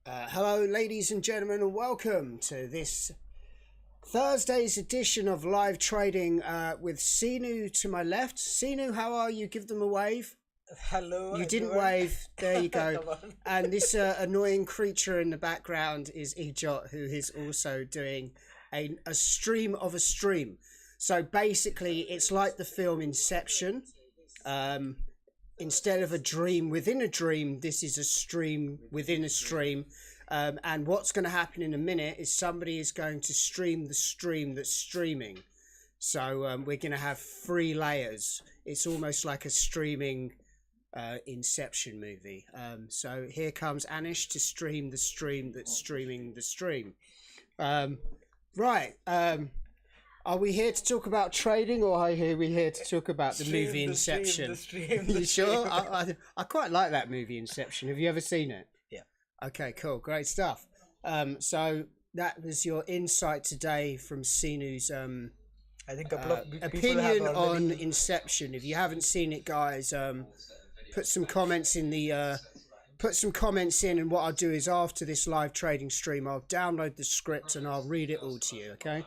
Hello, ladies and gentlemen, and welcome to this Thursday's edition of live trading with Sinu to my left. Sinu, how are you? Give them a wave. Hello. You didn't wave. There you go. And this annoying creature in the background is Ejot, who is also doing a stream of a stream. So basically, it's like the film Inception. Instead of a dream within a dream, this is a stream within a stream. And what's going to happen in a minute is somebody is going to stream the stream that's streaming. So we're going to have 3 layers. It's almost like a streaming Inception movie. So here comes Anish to stream the stream that's streaming the stream. Right. Are we here to talk about trading, or are we here to talk about the movie Inception? You sure? I quite like that movie Inception. Have you ever seen it? Yeah. Okay, cool. Great stuff. So that was your insight today from Sinu's I think a couple of opinion on Inception. If you haven't seen it, guys, put some comments in the and what I'll do is after this live trading stream, I'll download the script and I'll read it all to you, okay?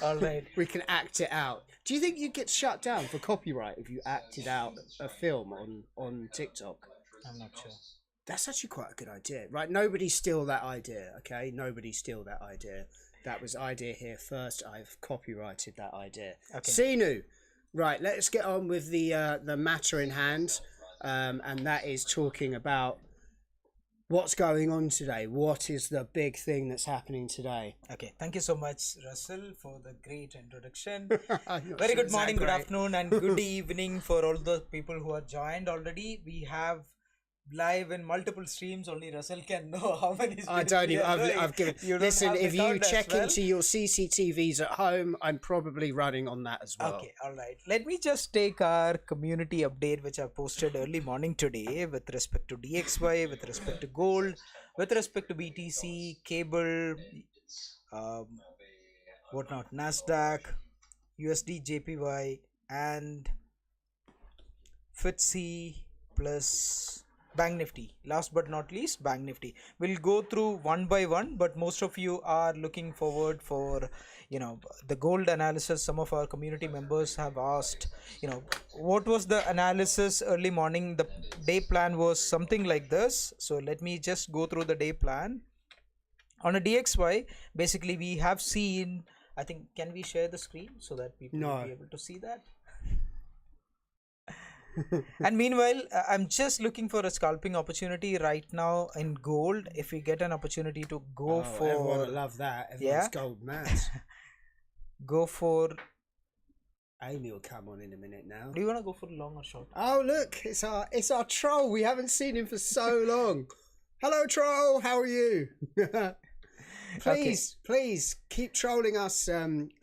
All right. We can act it out. Do you think you get shut down for copyright if you acted out a film on TikTok? I'm not sure. That's actually quite a good idea, right? Nobody steal that idea, okay? Nobody steal that idea. That was idea here first. I've copyrighted that idea. Okay. Sinu, right? Let's get on with the matter in hand, and that is talking about what's going on today. What is the big thing that's happening today? Okay, thank you so much, Russell, for the great introduction. Very good morning, good afternoon, and good evening for all the people who are joined already. We have live in multiple streams. Only Russell can know how many. I don't even. I've given. Listen, if you check into your CCTVs at home, I'm probably running on that as well. Okay, all right. Let me just take our community update, which I posted early morning today, with respect to DXY, with respect to gold, with respect to BTC, cable, whatnot, Nasdaq, USD, JPY, and FTSE plus Bank Nifty. Last but not least, Bank Nifty. We'll go through one by one, but most of you are looking forward for, the gold analysis. Some of our community members have asked, what was the analysis early morning? The day plan was something like this. So let me just go through the day plan. On a DXY, basically we have seen, I think, can we share the screen so that people will be able to see that? And meanwhile, I'm just looking for a scalping opportunity right now in gold. If we get an opportunity to go for, everyone will love that. Everyone's gold mad. Go for. Amy will come on in a minute now. Do you want to go for long or short? Oh look, it's our troll. We haven't seen him for so long. Hello, troll. How are you? Please keep trolling us.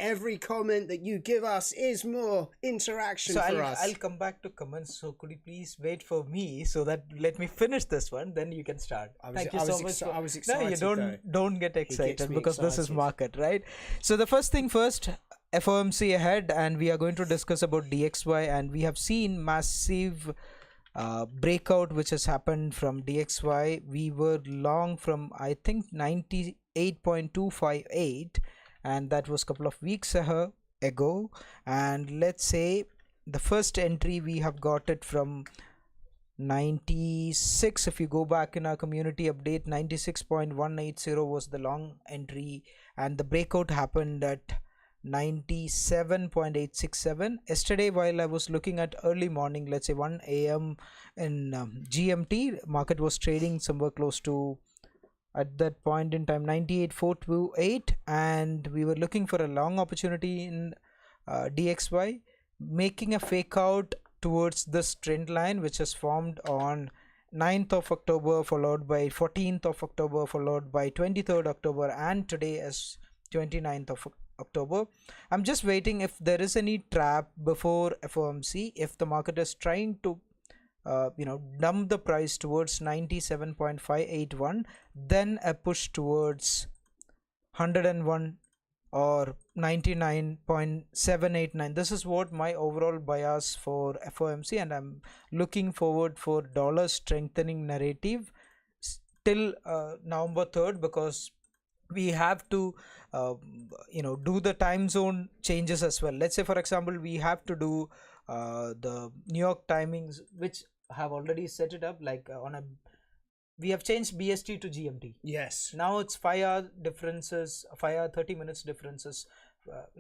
Every comment that you give us is more interaction for us. I'll come back to comments. So could you please wait for me so that let me finish this one, then you can start. Thank you so much. I was excited. No, you don't get excited because this is market, right? So the first thing first, FOMC ahead, and we are going to discuss about DXY, and we have seen massive breakout which has happened from DXY. We were long from, I think, 98.258, and that was a couple of weeks ago. And let's say the first entry we have got it from 96. If you go back in our community update, 96.180 was the long entry, and the breakout happened at 97.867. Yesterday, while I was looking at early morning, let's say 1 a.m. in GMT, market was trading somewhere close to, at that point in time, 98.428, and we were looking for a long opportunity in DXY, making a fake out towards this trend line which has formed on 9th of October, followed by 14th of October, followed by 23rd October, and today as 29th of October. I'm just waiting if there is any trap before FOMC. If the market is trying to dump the price towards 97.581, then a push towards 101 or 99.789. This is what my overall bias for FOMC, and I'm looking forward for dollar strengthening narrative till November 3rd, because we have to do the time zone changes as well. Let's say, for example, we have to do the New York timings, which have already set it up, like we have changed BST to GMT. Yes. Now it's 5-hour differences, 5-hour 30 minutes differences.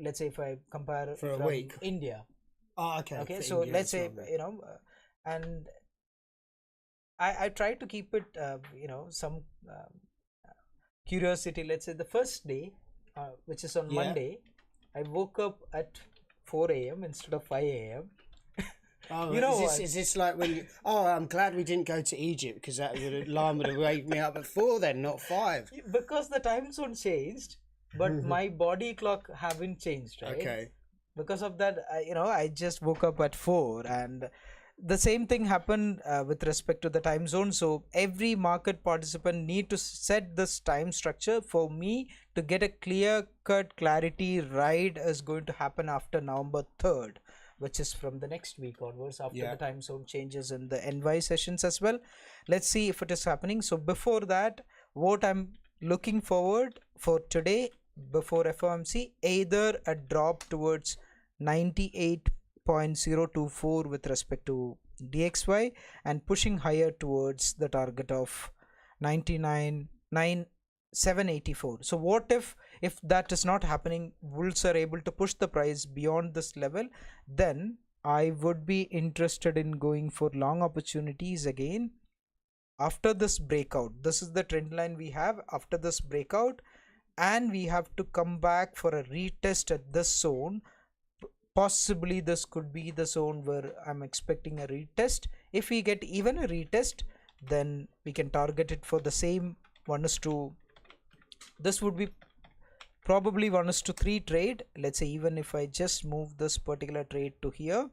Let's say if I compare for a from week. India. Oh, okay. Okay, so India, let's say and I try to keep it some curiosity. Let's say the first day, which is on Monday, I woke up at 4 a.m. instead of 5 a.m. Oh, is this like when you, oh, I'm glad we didn't go to Egypt, because that alarm would have wake me up at 4 then, not 5. Because the time zone changed, but my body clock haven't changed, right? Okay. Because of that, I just woke up at 4, and the same thing happened with respect to the time zone. So every market participant need to set this time structure. For me to get a clear cut clarity, ride is going to happen after November 3rd, which is from the next week onwards, after the time zone changes in the NY sessions as well. Let's see if it is happening. So before that, what I'm looking forward for today, before FOMC, either a drop towards 98.024 with respect to DXY, and pushing higher towards the target of 99,784. So what if that is not happening, bulls are able to push the price beyond this level, then I would be interested in going for long opportunities again after this breakout. This is the trend line we have after this breakout, and we have to come back for a retest at this zone. Possibly this could be the zone where I'm expecting a retest. If we get even a retest, then we can target it for the same 1:2. This would be probably 1:3 trade. Let's say even if I just move this particular trade to here,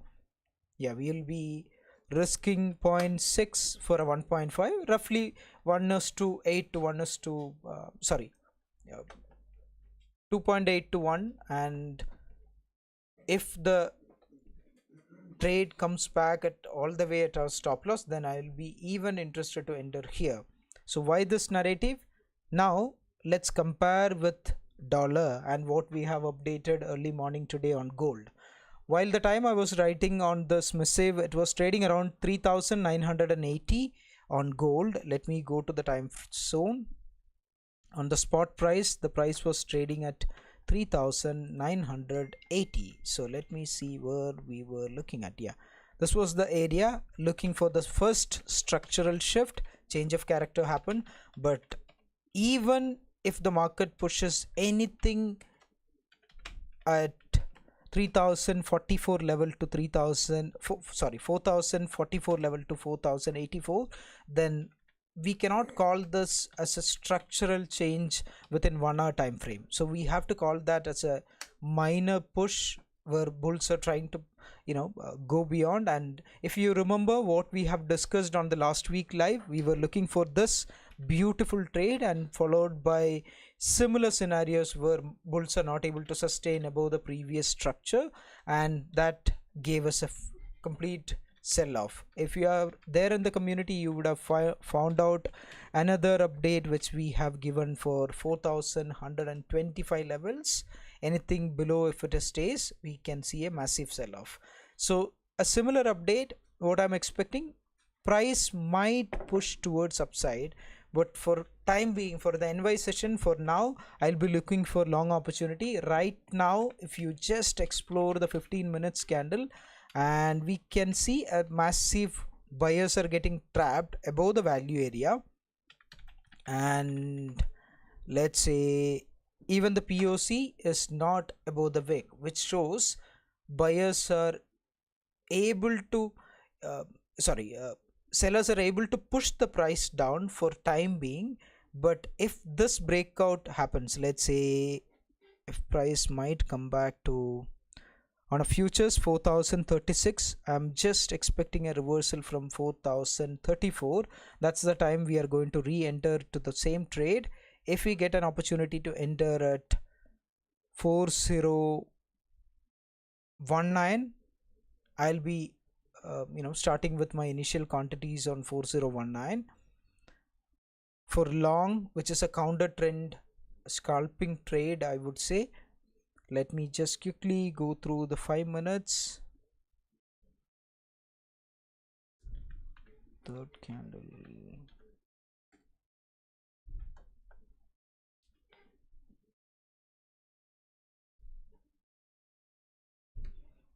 we'll be risking 0.6 for a 1.5, roughly 1:8 to 2.8 to 1. And if the trade comes back at all the way at our stop loss, then I'll be even interested to enter here. So why this narrative? Now let's compare with dollar and what we have updated early morning today on gold. While the time I was writing on this missive, it was trading around 3,980 on gold. Let me go to the time zone. On the spot price, the price was trading at 3,980. So let me see where we were looking at. This was the area looking for the first structural shift, change of character happened. But even if the market pushes anything at 3,044 level to 4,044 level to 4,084, then we cannot call this as a structural change within 1 hour time frame. So we have to call that as a minor push where bulls are trying to go beyond. And if you remember what we have discussed on the last week live, we were looking for this beautiful trade, and followed by similar scenarios where bulls are not able to sustain above the previous structure, and that gave us a complete sell-off. If you are there in the community, you would have found out another update which we have given for 4,125 levels. Anything below, if it stays, we can see a massive sell-off. So a similar update, what I'm expecting, price might push towards upside, but for time being, for the NY session, for now I'll be looking for long opportunity. Right now, if you just explore the 15 minutes candle, and we can see a massive buyers are getting trapped above the value area, and let's say even the POC is not above the wick, which shows buyers are able to sellers are able to push the price down for time being. But if this breakout happens, let's say if price might come back to, on a futures, 4,036, I'm just expecting a reversal from 4,034. That's the time we are going to re-enter to the same trade. If we get an opportunity to enter at 4019, I'll be starting with my initial quantities on 4019. For long, which is a counter trend scalping trade, I would say. Let me just quickly go through the 5 minutes. Third candle.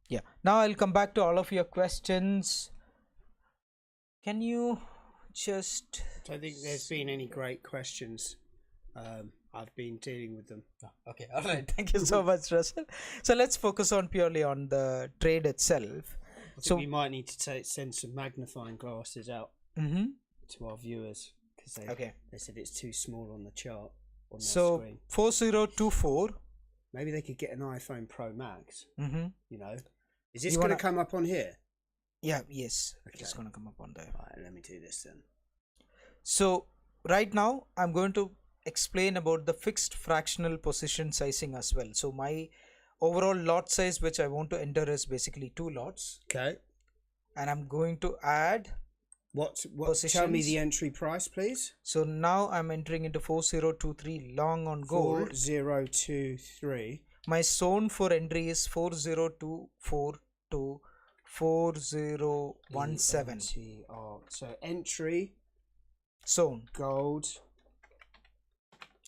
Yeah, now I'll come back to all of your questions. Can you just... I don't think there's been any great questions. I've been dealing with them. Okay, all right. Thank you so much, Russell. So let's focus on purely on the trade itself. So we might need to send some magnifying glasses out to our viewers because they said it's too small on the chart on their screen. 4024. Maybe they could get an iPhone Pro Max. You know, is this going to come up on here? Yeah, yes. Okay. It's going to come up on there. All right, let me do this then. So right now I'm going to explain about the fixed fractional position sizing as well. So my overall lot size which I want to enter is basically 2 lots. Okay. And I'm going to add what tell me the entry price, please. So now I'm entering into 4023 long on gold. 4023. My zone for entry is 4024 to 4017. So entry zone gold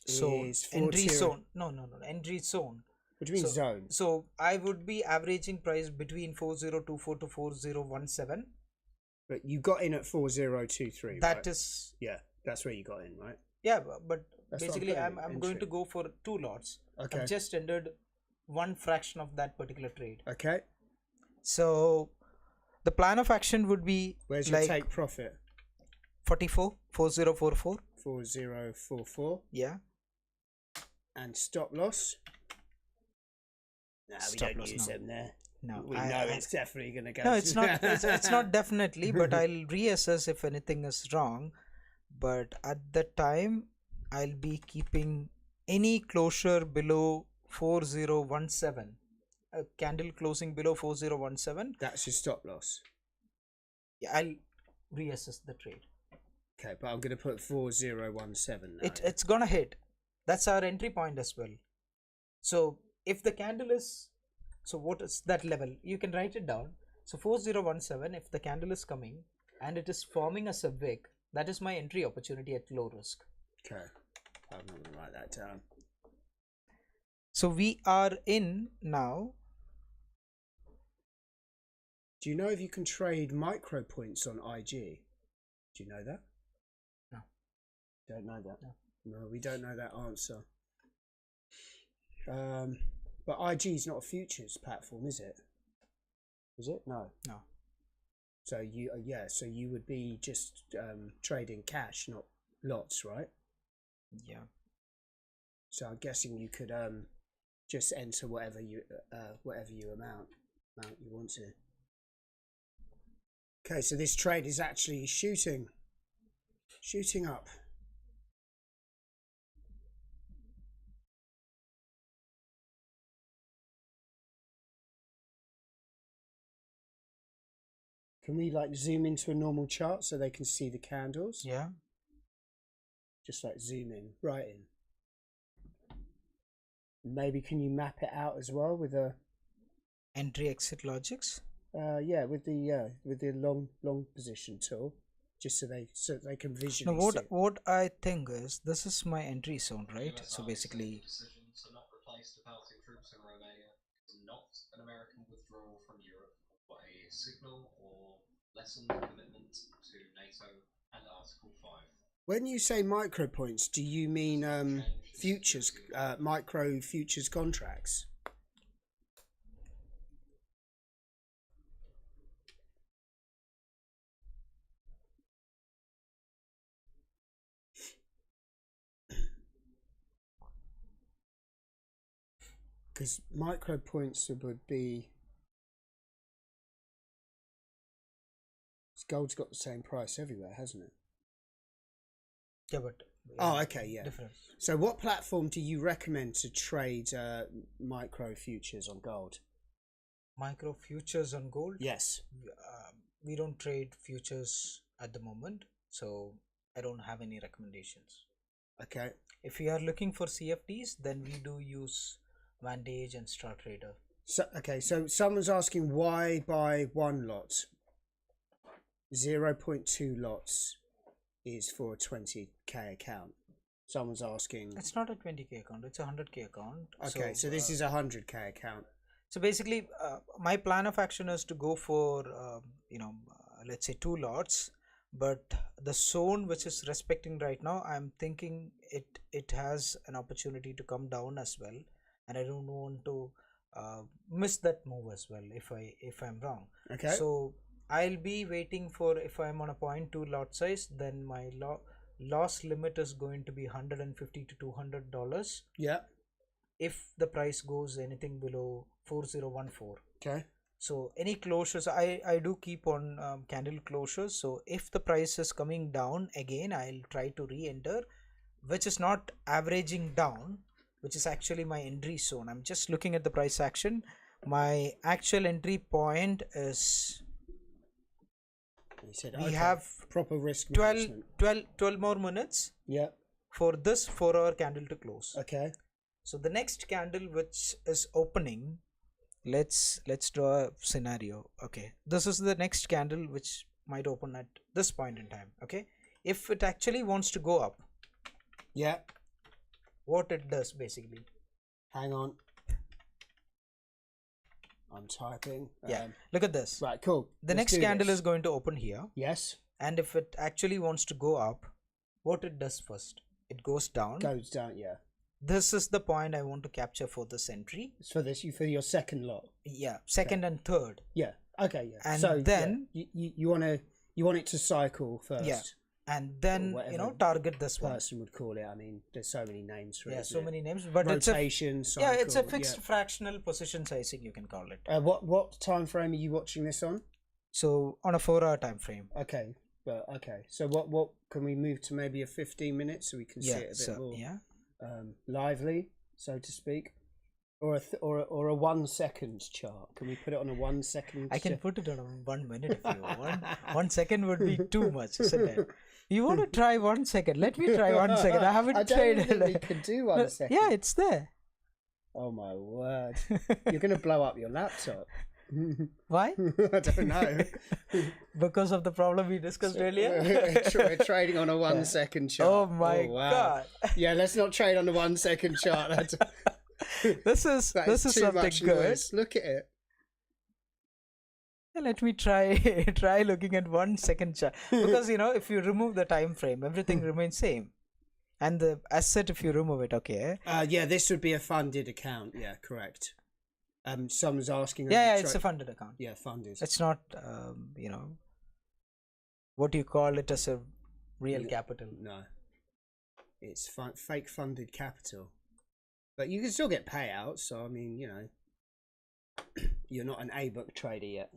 is entry zone. No. Entry zone. What do you mean zone? So I would be averaging price between 4024 to 4017. But you got in at 4023. That is, yeah, that's where you got in, right? Yeah, but basically I'm going to go for 2 lots. Okay. I've just entered one fraction of that particular trade. Okay. So the plan of action would be, where's your take profit? 4044. 4044. Yeah. And stop loss? No, we don't use them there. No, we know it's definitely going to go. No, it's not. It's not definitely, but I'll reassess if anything is wrong. But at that time, I'll be keeping any closure below 4017. A candle closing below 4017. That's your stop loss. Yeah, I'll reassess the trade. Okay, but I'm going to put 4017 now. It's gonna hit. That's our entry point as well. So if the candle is, so what is that level? You can write it down. So 4017, if the candle is coming and it is forming as a wick, that is my entry opportunity at low risk. Okay, I'm going to write that down. So we are in now. Do you know if you can trade micro points on IG? Do you know that? No. Don't know that? No, we don't know that answer. But IG is not a futures platform, is it? Is it? No. So you so you would be just trading cash, not lots, right? Yeah. So I'm guessing you could just enter whatever you amount you want to. Okay, so this trade is actually shooting up. Can we like zoom into a normal chart so they can see the candles? Yeah. Just like zoom in, right in. Maybe can you map it out as well with a entry exit logics? Yeah, with the long position tool, just so they can visually now see. What I think is this is my entry zone, right? So basically, decision to not replace departing troops in Romania is not an American withdrawal from Europe, but a signal or lessened commitment to NATO and Article 5. When you say micro points, do you mean futures, micro futures contracts? Because micro points would be, gold's got the same price everywhere, hasn't it? Yeah, but okay, yeah. Different. So what platform do you recommend to trade micro futures on gold? Micro futures on gold? Yes. We don't trade futures at the moment, so I don't have any recommendations. Okay. If you are looking for CFDs, then we do use Vantage and StarTrader. So okay, so someone's asking why buy one lot. 0.2 lots is for a 20k account. Someone's asking. It's not a 20k account, it's a 100k account. Okay, so this is a 100k account. So basically, my plan of action is to go for, let's say 2 lots, but the zone which is respecting right now, I'm thinking it has an opportunity to come down as well, and I don't want to miss that move as well if I'm wrong. Okay. So I'll be waiting for, if I'm on a 0.2 lot size, then my loss limit is going to be $150 to $200. Yeah. If the price goes anything below 4014. Okay. So any closures, I do keep on candle closures. So if the price is coming down again, I'll try to re-enter, which is not averaging down, which is actually my entry zone. I'm just looking at the price action. My actual entry point is, You said, we okay, have proper risk 12 management. more minutes Yeah. for this 4-hour candle to close. Okay. So the next candle which is opening, let's draw a scenario. Okay, this is the next candle which might open at this point in time. Okay, if it actually wants to go up, Yeah. what it does basically, Hang on. I'm typing. yeah, look at this. Right, cool. The Let's next do candle this. is going to open here, Yes. and if it actually wants to go up, what it does first, it goes down. Goes down, yeah. This is the point I want to capture for this entry. It's for this, for your second lot. Yeah, second and third. Yeah. Okay, yeah. And so then yeah, you want it to cycle first. Yeah. And then, whatever target this one. Person would call it. I mean, there's so many names for it. Yeah, isn't so it? many names, but Rotation, it's cycle, it's a fixed fractional position sizing, you can call it. What time frame are you watching this on? So on a 4-hour time frame. Okay, but okay. So what can we move to maybe a 15 minutes so we can see it a bit more lively, so to speak, or a 1 second chart? Can we put it on a 1 second? I can put it on a 1 minute if you want. 1 second would be too much, isn't it? You want to try 1 second? Let me try 1 second. I haven't tried it. We can do 1 second. Yeah, it's there. Oh my word! You're gonna blow up your laptop. Why? I don't know. Because of the problem we discussed earlier. We're trading on a 1 second chart. Oh my god! Yeah, let's not trade on a 1 second chart. This is something good. Noise. Look at it. Let me try looking at 1 second chart, because if you remove the time frame, everything remains same, and the asset, if you remove it, okay. Yeah, this would be a funded account. Yeah, correct. Someone's asking. Yeah, it's a funded account. Yeah, funded. It's not what you call it as a real capital. No, it's fake funded capital, but you can still get payouts. So I mean, you're not an A-book trader yet.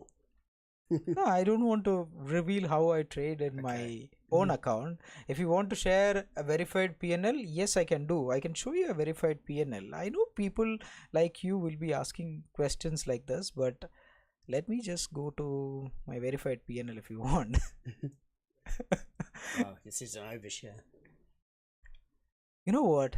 No, I don't want to reveal how I trade in my own account. If you want to share a verified PNL, yes, I can do. I can show you a verified PNL. I know people like you will be asking questions like this, but let me just go to my verified PNL if you want. Oh, this is an overshare. You know what?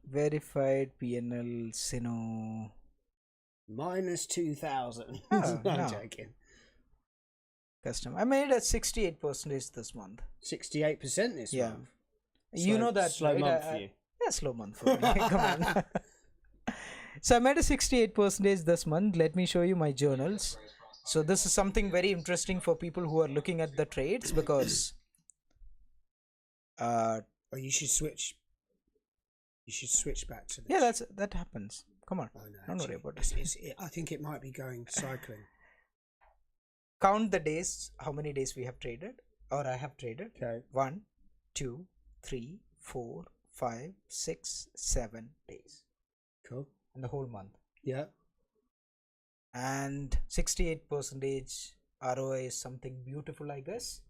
Verified PNL Sino minus 2,000. Oh, I'm no. joking. Custom. I made it 68% this month. 68% this Yeah. month. You know that, slow right? month for you. Yeah, slow month for me. Come on. So I made a 68% this month. Let me show you my journals. So this is something very interesting for people who are looking at the trades, because Oh, you should switch. You should switch back to this. yeah, that happens. Come on. Oh, no, Don't worry about it. I think it might be going cycling. Count the days, how many days we have traded, or I have traded. Okay. 1, 2, 3, 4, 5, 6, 7 days Cool. in the whole month. Yeah. And 68% ROI is something beautiful, I guess.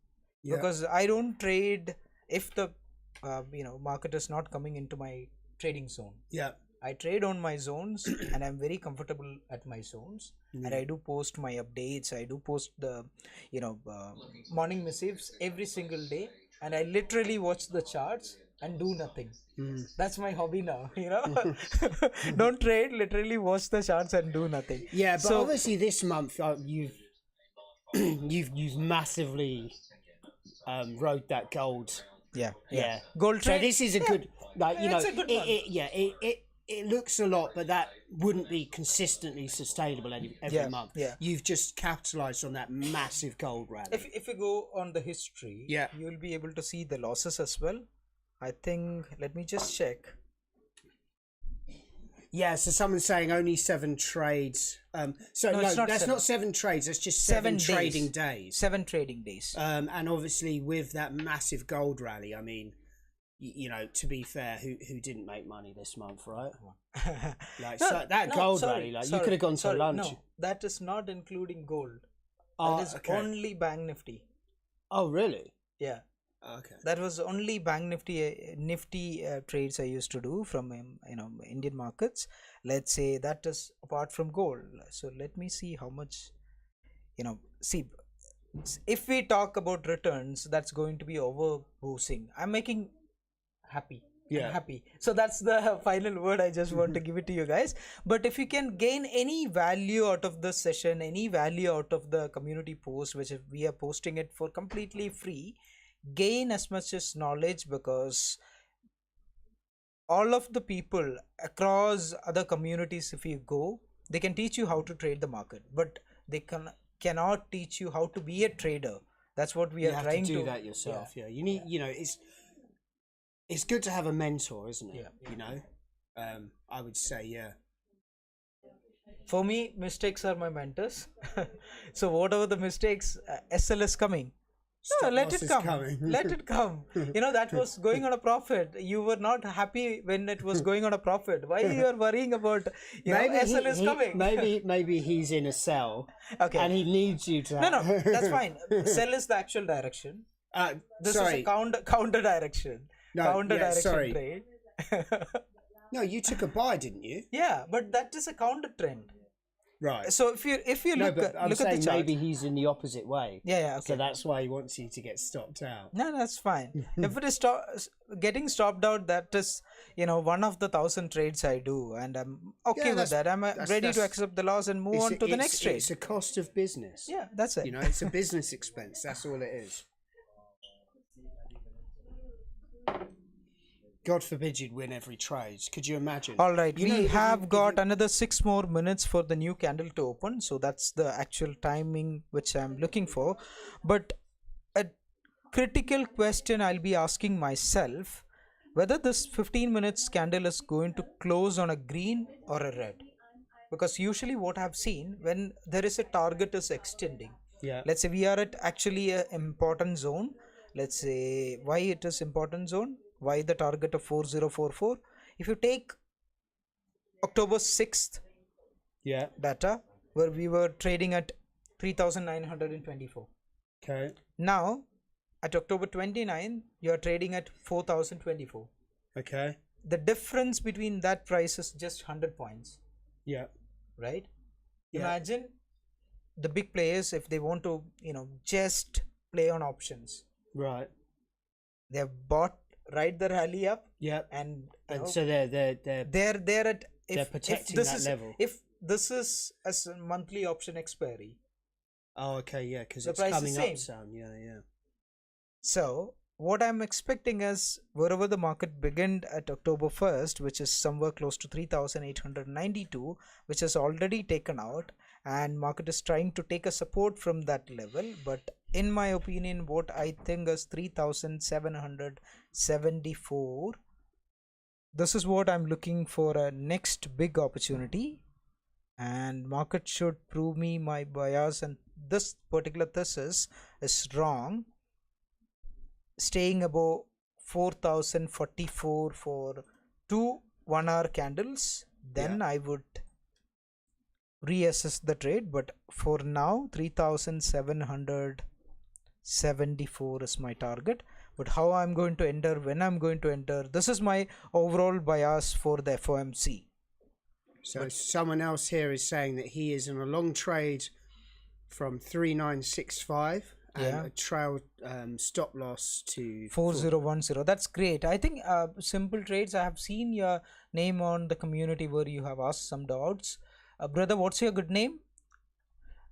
Yeah. Because I don't trade if the market is not coming into my trading zone. Yeah. I trade on my zones and I'm very comfortable at my zones, and I do post my updates. I do post the morning missives every single day, and I literally watch the charts and do nothing. That's my hobby now. Don't trade, literally watch the charts and do nothing. Yeah, but obviously this month you've you've massively rode that gold. Yeah. Gold So trade. this is a good, It's a good month. it looks a lot, but that wouldn't be consistently sustainable every month. Yeah. You've just capitalized on that massive gold rally. If you go on the history, you'll be able to see the losses as well. I think, let me just check. Yeah, so someone's saying only 7 trades. No, that's not 7 trades. That's just 7 trading days. 7 trading days. And obviously with that massive gold rally, I mean, to be fair, who didn't make money this month, right? Gold rally, you could have gone to lunch. No, that is not including gold. That is only Bank Nifty. Oh, really? Yeah. Okay. That was only Bank Nifty trades I used to do from Indian markets. Let's say that is apart from gold. So let me see how much. See, if we talk about returns, that's going to be overboosting. I'm making happy. Yeah. I'm happy. So that's the final word I just want to give it to you guys. But if you can gain any value out of the session, any value out of the community post, which we are posting it for completely free, gain as much as knowledge, because all of the people across other communities, if you go, they can teach you how to trade the market, but they cannot teach you how to be a trader. That's what we are trying to do that yourself. Yeah, you need, it's good to have a mentor, isn't it? I would say, for me, mistakes are my mentors. So whatever the mistakes, SL is coming. No, let it come. Let it come. That was going on a profit. You were not happy when it was going on a profit. Why you are worrying about SL is coming? Maybe he's in a sell. Okay. And he needs you to. No, that's fine. Sell is the actual direction. This is a counter direction. Direction trade. No, you took a buy, didn't you? Yeah, but that is a counter trend. Right. So if you look at the chart, maybe he's in the opposite way. Yeah. Okay. So that's why he wants you to get stopped out. No, that's fine. If it is getting stopped out, that is one of the 1,000 trades I do, and I'm okay with that. I'm ready to accept the loss and move on to the next trade. It's a cost of business. Yeah, that's it. It's a business expense. That's all it is. God forbid you'd win every trade. Could you imagine? All right, we have got another 6 more minutes for the new candle to open. So that's the actual timing which I'm looking for. But a critical question I'll be asking myself, whether this 15 minutes candle is going to close on a green or a red. Because usually what I've seen, when there is a target is extending. Yeah. Let's say we are at actually an important zone. Let's say why it is important zone. Why the target of 4044? If you take October 6th data, where we were trading at 3,924. Okay. Now at October 29th, you are trading at 4,024. Okay. The difference between that price is just 100 points. Yeah. Right? Yeah. Imagine the big players, if they want to, just play on options. Right. They have bought the rally up. Yeah. And so they're at they're protecting that level. If this is a monthly option expiry. Oh, okay, yeah, because it's coming up soon. Yeah. So what I'm expecting is wherever the market began at October 1st, which is somewhere close to 3,892, which is already taken out, and market is trying to take a support from that level. But in my opinion, what I think is 3,774. This is what I'm looking for, a next big opportunity, and market should prove me my bias, and this particular thesis is wrong. Staying above 4,044 for 2 1-hour candles, then I would reassess the trade. But for now, 3,774 is my target. But how I'm going to enter, when I'm going to enter, this is my overall bias for the FOMC. So someone else here is saying that he is in a long trade from 3965 and a trail stop loss to 4010. That's great. I think simple trades, I have seen your name on the community where you have asked some doubts. Brother, what's your good name?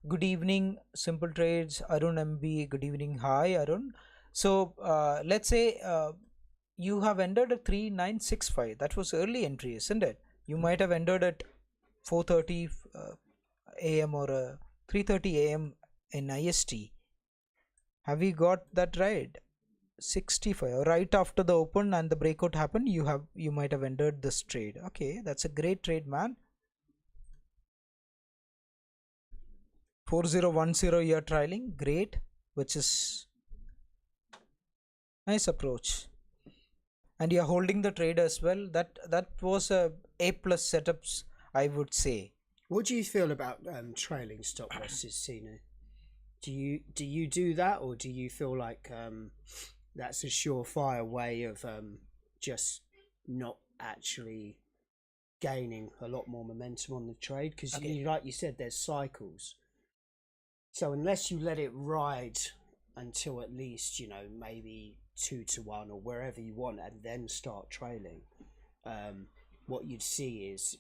Good evening, simple trades. Arun MB, good evening. Hi, Arun. So let's say you have entered at 3965. That was early entry, isn't it? You might have entered at 4:30 a.m. or 3:30 a.m. in IST. Have we got that right? 65, right after the open and the breakout happened, you might have entered this trade. Okay, that's a great trade, man. 4010 you're trialing, great, which is nice approach. And you're holding the trade as well. That was a plus setups, I would say. What do you feel about trailing stop losses, Sinu? Do you do that, or do you feel like that's a surefire way of just not actually gaining a lot more momentum on the trade? Because like you said, there's cycles. So unless you let it ride until at least, maybe 2 to 1 or wherever you want, and then start trailing, what you'd see is,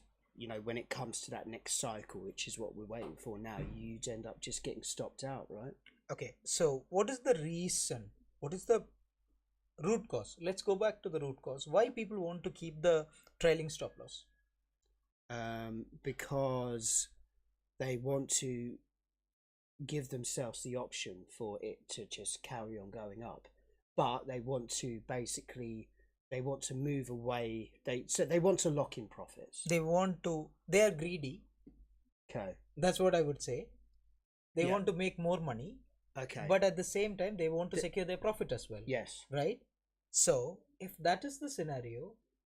when it comes to that next cycle, which is what we're waiting for now, you'd end up just getting stopped out, right? Okay, so what is the reason? What is the root cause? Let's go back to the root cause. Why people want to keep the trailing stop loss? Because they want to give themselves the option for it to just carry on going up, but they want to move away. They want to lock in profits. They are greedy. Okay, that's what I would say. They want to make more money. Okay, but at the same time they want to secure their profit as well. Yes, right? So if that is the scenario,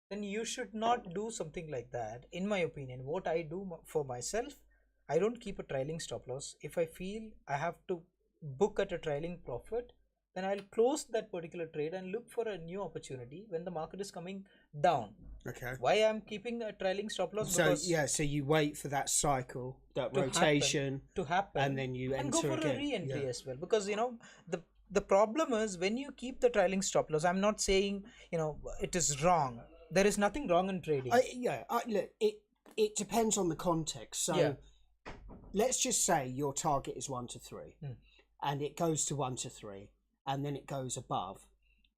then you should not do something like that. In my opinion, what I do for myself, I don't keep a trailing stop loss. If I feel I have to book at a trailing profit, then I'll close that particular trade and look for a new opportunity when the market is coming down. Okay. Why I'm keeping a trailing stop loss? So so you wait for that cycle, that rotation to happen, and then you enter and go for again. A re-entry as well. Because the problem is when you keep the trailing stop loss. I'm not saying it is wrong. There is nothing wrong in trading. Look, it depends on the context. So let's just say your target is 1 to 3, and it goes to 1 to 3, and then it goes above.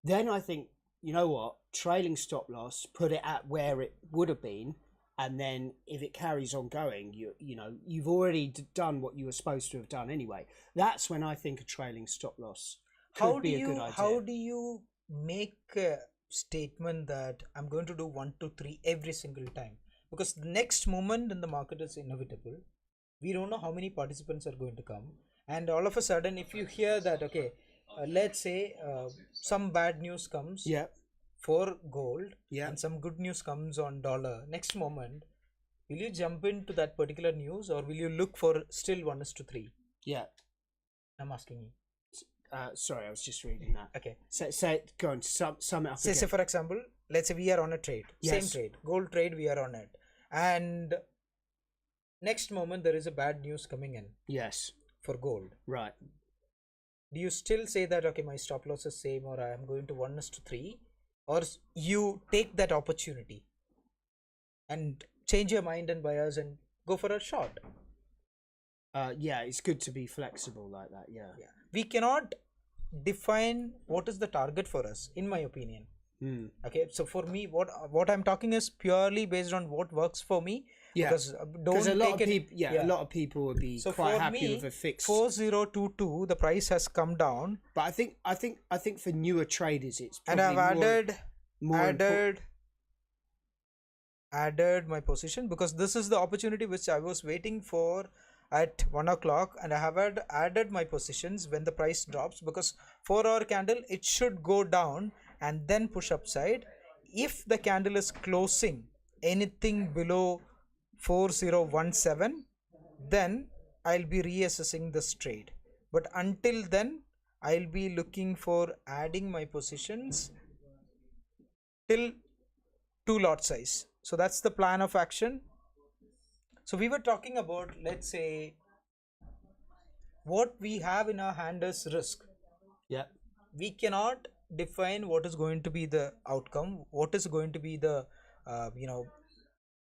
Then I think, trailing stop loss, put it at where it would have been, and then if it carries on going, you've already done what you were supposed to have done anyway. That's when I think a trailing stop loss could be a good idea. How do you make a statement that I'm going to do 1 to 3 every single time? Because the next moment in the market is inevitable. We don't know how many participants are going to come, and all of a sudden if you hear that let's say some bad news comes for gold and some good news comes on dollar, next moment will you jump into that particular news, or will you look for still 1:3? I'm asking you. Sorry, I was just reading that. Okay, so go on, sum it up. Say for example, let's say we are on a trade, same trade, gold trade, we are on it, and next moment there is a bad news coming in. Yes, for gold. Right. Do you still say that my stop loss is same, or I am going to 1:3, or you take that opportunity and change your mind and bias and go for a short? It's good to be flexible like that. We cannot define what is the target for us, in my opinion. Okay, so for me, what I'm talking is purely based on what works for me. Because a lot of people would be quite happy with a fixed 4022. The price has come down, but I think for newer traders it's probably, and I've added my position, because this is the opportunity which I was waiting for at 1 o'clock, and I have added my positions when the price drops, because 4-hour candle, it should go down and then push upside. If the candle is closing anything below 4017, then I'll be reassessing this trade. But until then, I'll be looking for adding my positions till 2 lot size. So that's the plan of action. So we were talking about, let's say, what we have in our hand is risk. Yeah. We cannot define what is going to be the outcome, what is going to be the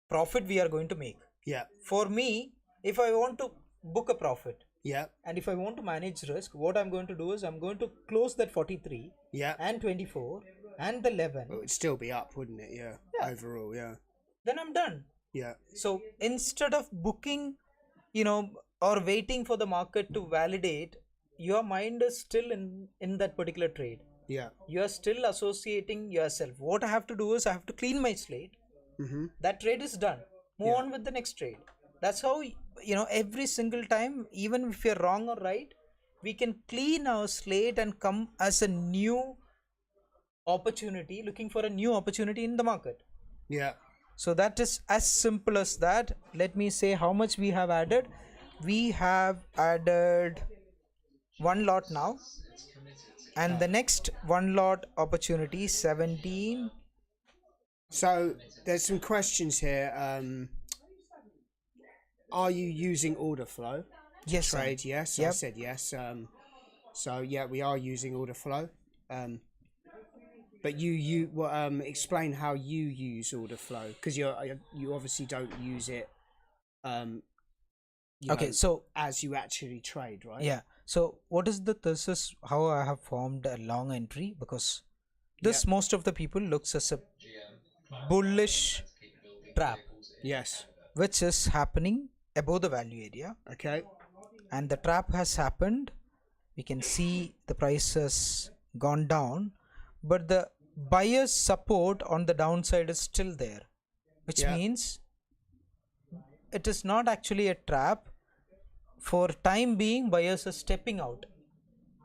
profit we are going to make. Yeah. For me, if I want to book a profit, Yeah. and if I want to manage risk, what I'm going to do is I'm going to close that 43 Yeah. and 24 and the 11. Well, it'd still be up, wouldn't it? Yeah. Yeah. Overall, yeah. Then I'm done. Yeah. So instead of booking, or waiting for the market to validate, your mind is still in that particular trade. Yeah. You are still associating yourself. What I have to do is I have to clean my slate. Mm-hmm. That trade is done. Move on with the next trade. That's how, every single time, even if you're wrong or right, we can clean our slate and come as a new opportunity, looking for a new opportunity in the market. Yeah. So that is as simple as that. Let me say how much we have added. We have added one lot now, and the next one lot opportunity 17. So there's some questions here. Are you using order flow? Yes, Trade? Yes. Yep. I said yes. So yeah, we are using order flow. But you explain how you use order flow, because you obviously don't use it. So as you actually trade, right? Yeah. So what is the thesis? How I have formed a long entry, because this most of the people looks as a bullish trap. Yes. Which is happening above the value area. Okay. And the trap has happened. We can see the price has gone down, but the buyer's support on the downside is still there, which means it is not actually a trap. For time being, buyers are stepping out.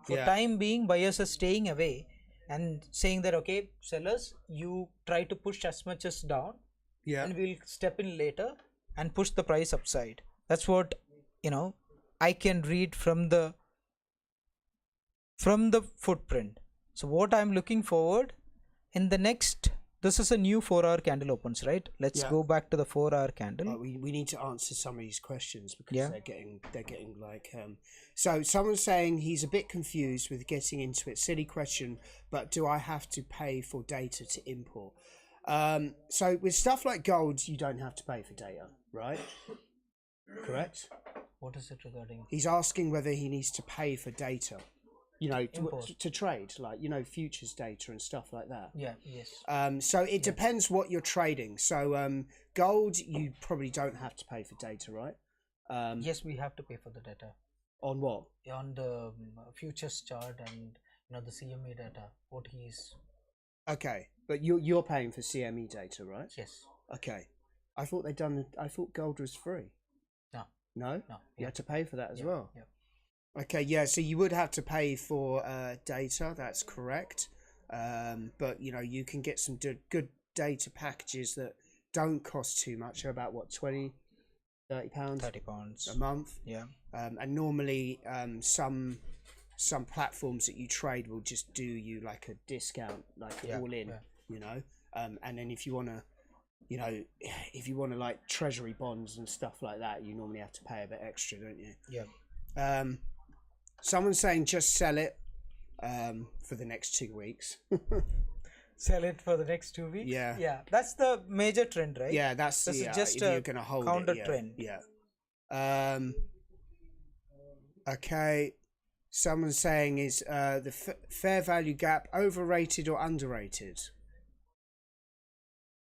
For time being, buyers are staying away and saying that, okay, sellers, you try to push as much as down, and we'll step in later and push the price upside. That's what I can read from the footprint. So what I'm looking forward in the next, this is a new 4-hour candle opens, right? Let's go back to the 4-hour candle. We need to answer some of these questions, because they're getting like so someone's saying he's a bit confused with getting into it. Silly question, but do I have to pay for data to import? So with stuff like gold, you don't have to pay for data, right? Correct? What is it regarding? He's asking whether he needs to pay for data, to trade, like, futures data and stuff like that. Yeah, yes. So it depends what you're trading. So gold, you probably don't have to pay for data, right? Yes, we have to pay for the data. On what? On the futures chart and the CME data. What he's. Okay, but you're paying for CME data, right? Yes. Okay, I thought I thought gold was free. No. You had to pay for that as well. Yeah. Okay, yeah. So you would have to pay for data. That's correct. But you can get some good data packages that don't cost too much. They're about what, £20, £30? £30 a month. Yeah. And normally some platforms that you trade will just do you like a discount, like all in. And then if you want to like treasury bonds and stuff like that, you normally have to pay a bit extra, don't you? Yeah. Someone's saying just sell it for the next 2 weeks. Sell it for the next 2 weeks. Yeah. That's the major trend, right? Yeah, this is just if you're gonna hold counter it, trend. Yeah. Okay. Someone's saying is the fair value gap overrated or underrated?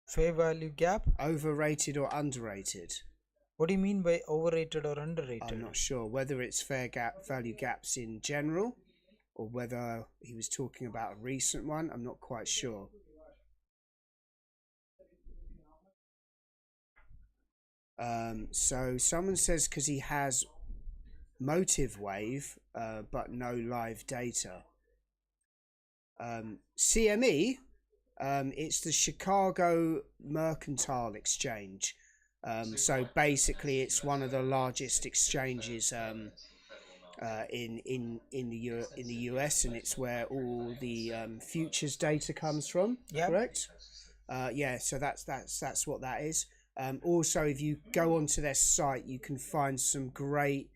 Fair value gap? Overrated or underrated? What do you mean by overrated or underrated? I'm not sure whether it's value gaps in general, or whether he was talking about a recent one. I'm not quite sure. So someone says because he has motive wave, but no live data. CME, it's the Chicago Mercantile Exchange. So basically, it's one of the largest exchanges in the US, and it's where all the futures data comes from. Yeah. Correct. Yeah. So that's what that is. Also, if you go onto their site, you can find some great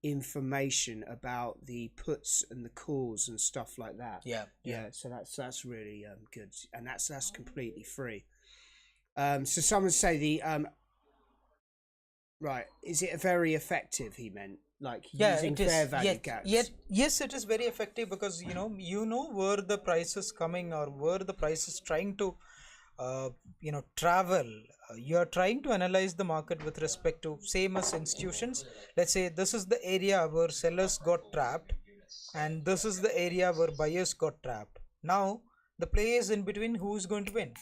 information about the puts and the calls and stuff like that. Yeah. So that's really good, and that's completely free. So someone say the right, is it very effective? He meant like using fair value gaps. Yes, it is very effective because you know where the price is coming or where the price is trying to travel. You are trying to analyze the market with respect to same as institutions. Let's say this is the area where sellers got trapped and this is the area where buyers got trapped. Now the play is in between who is going to win,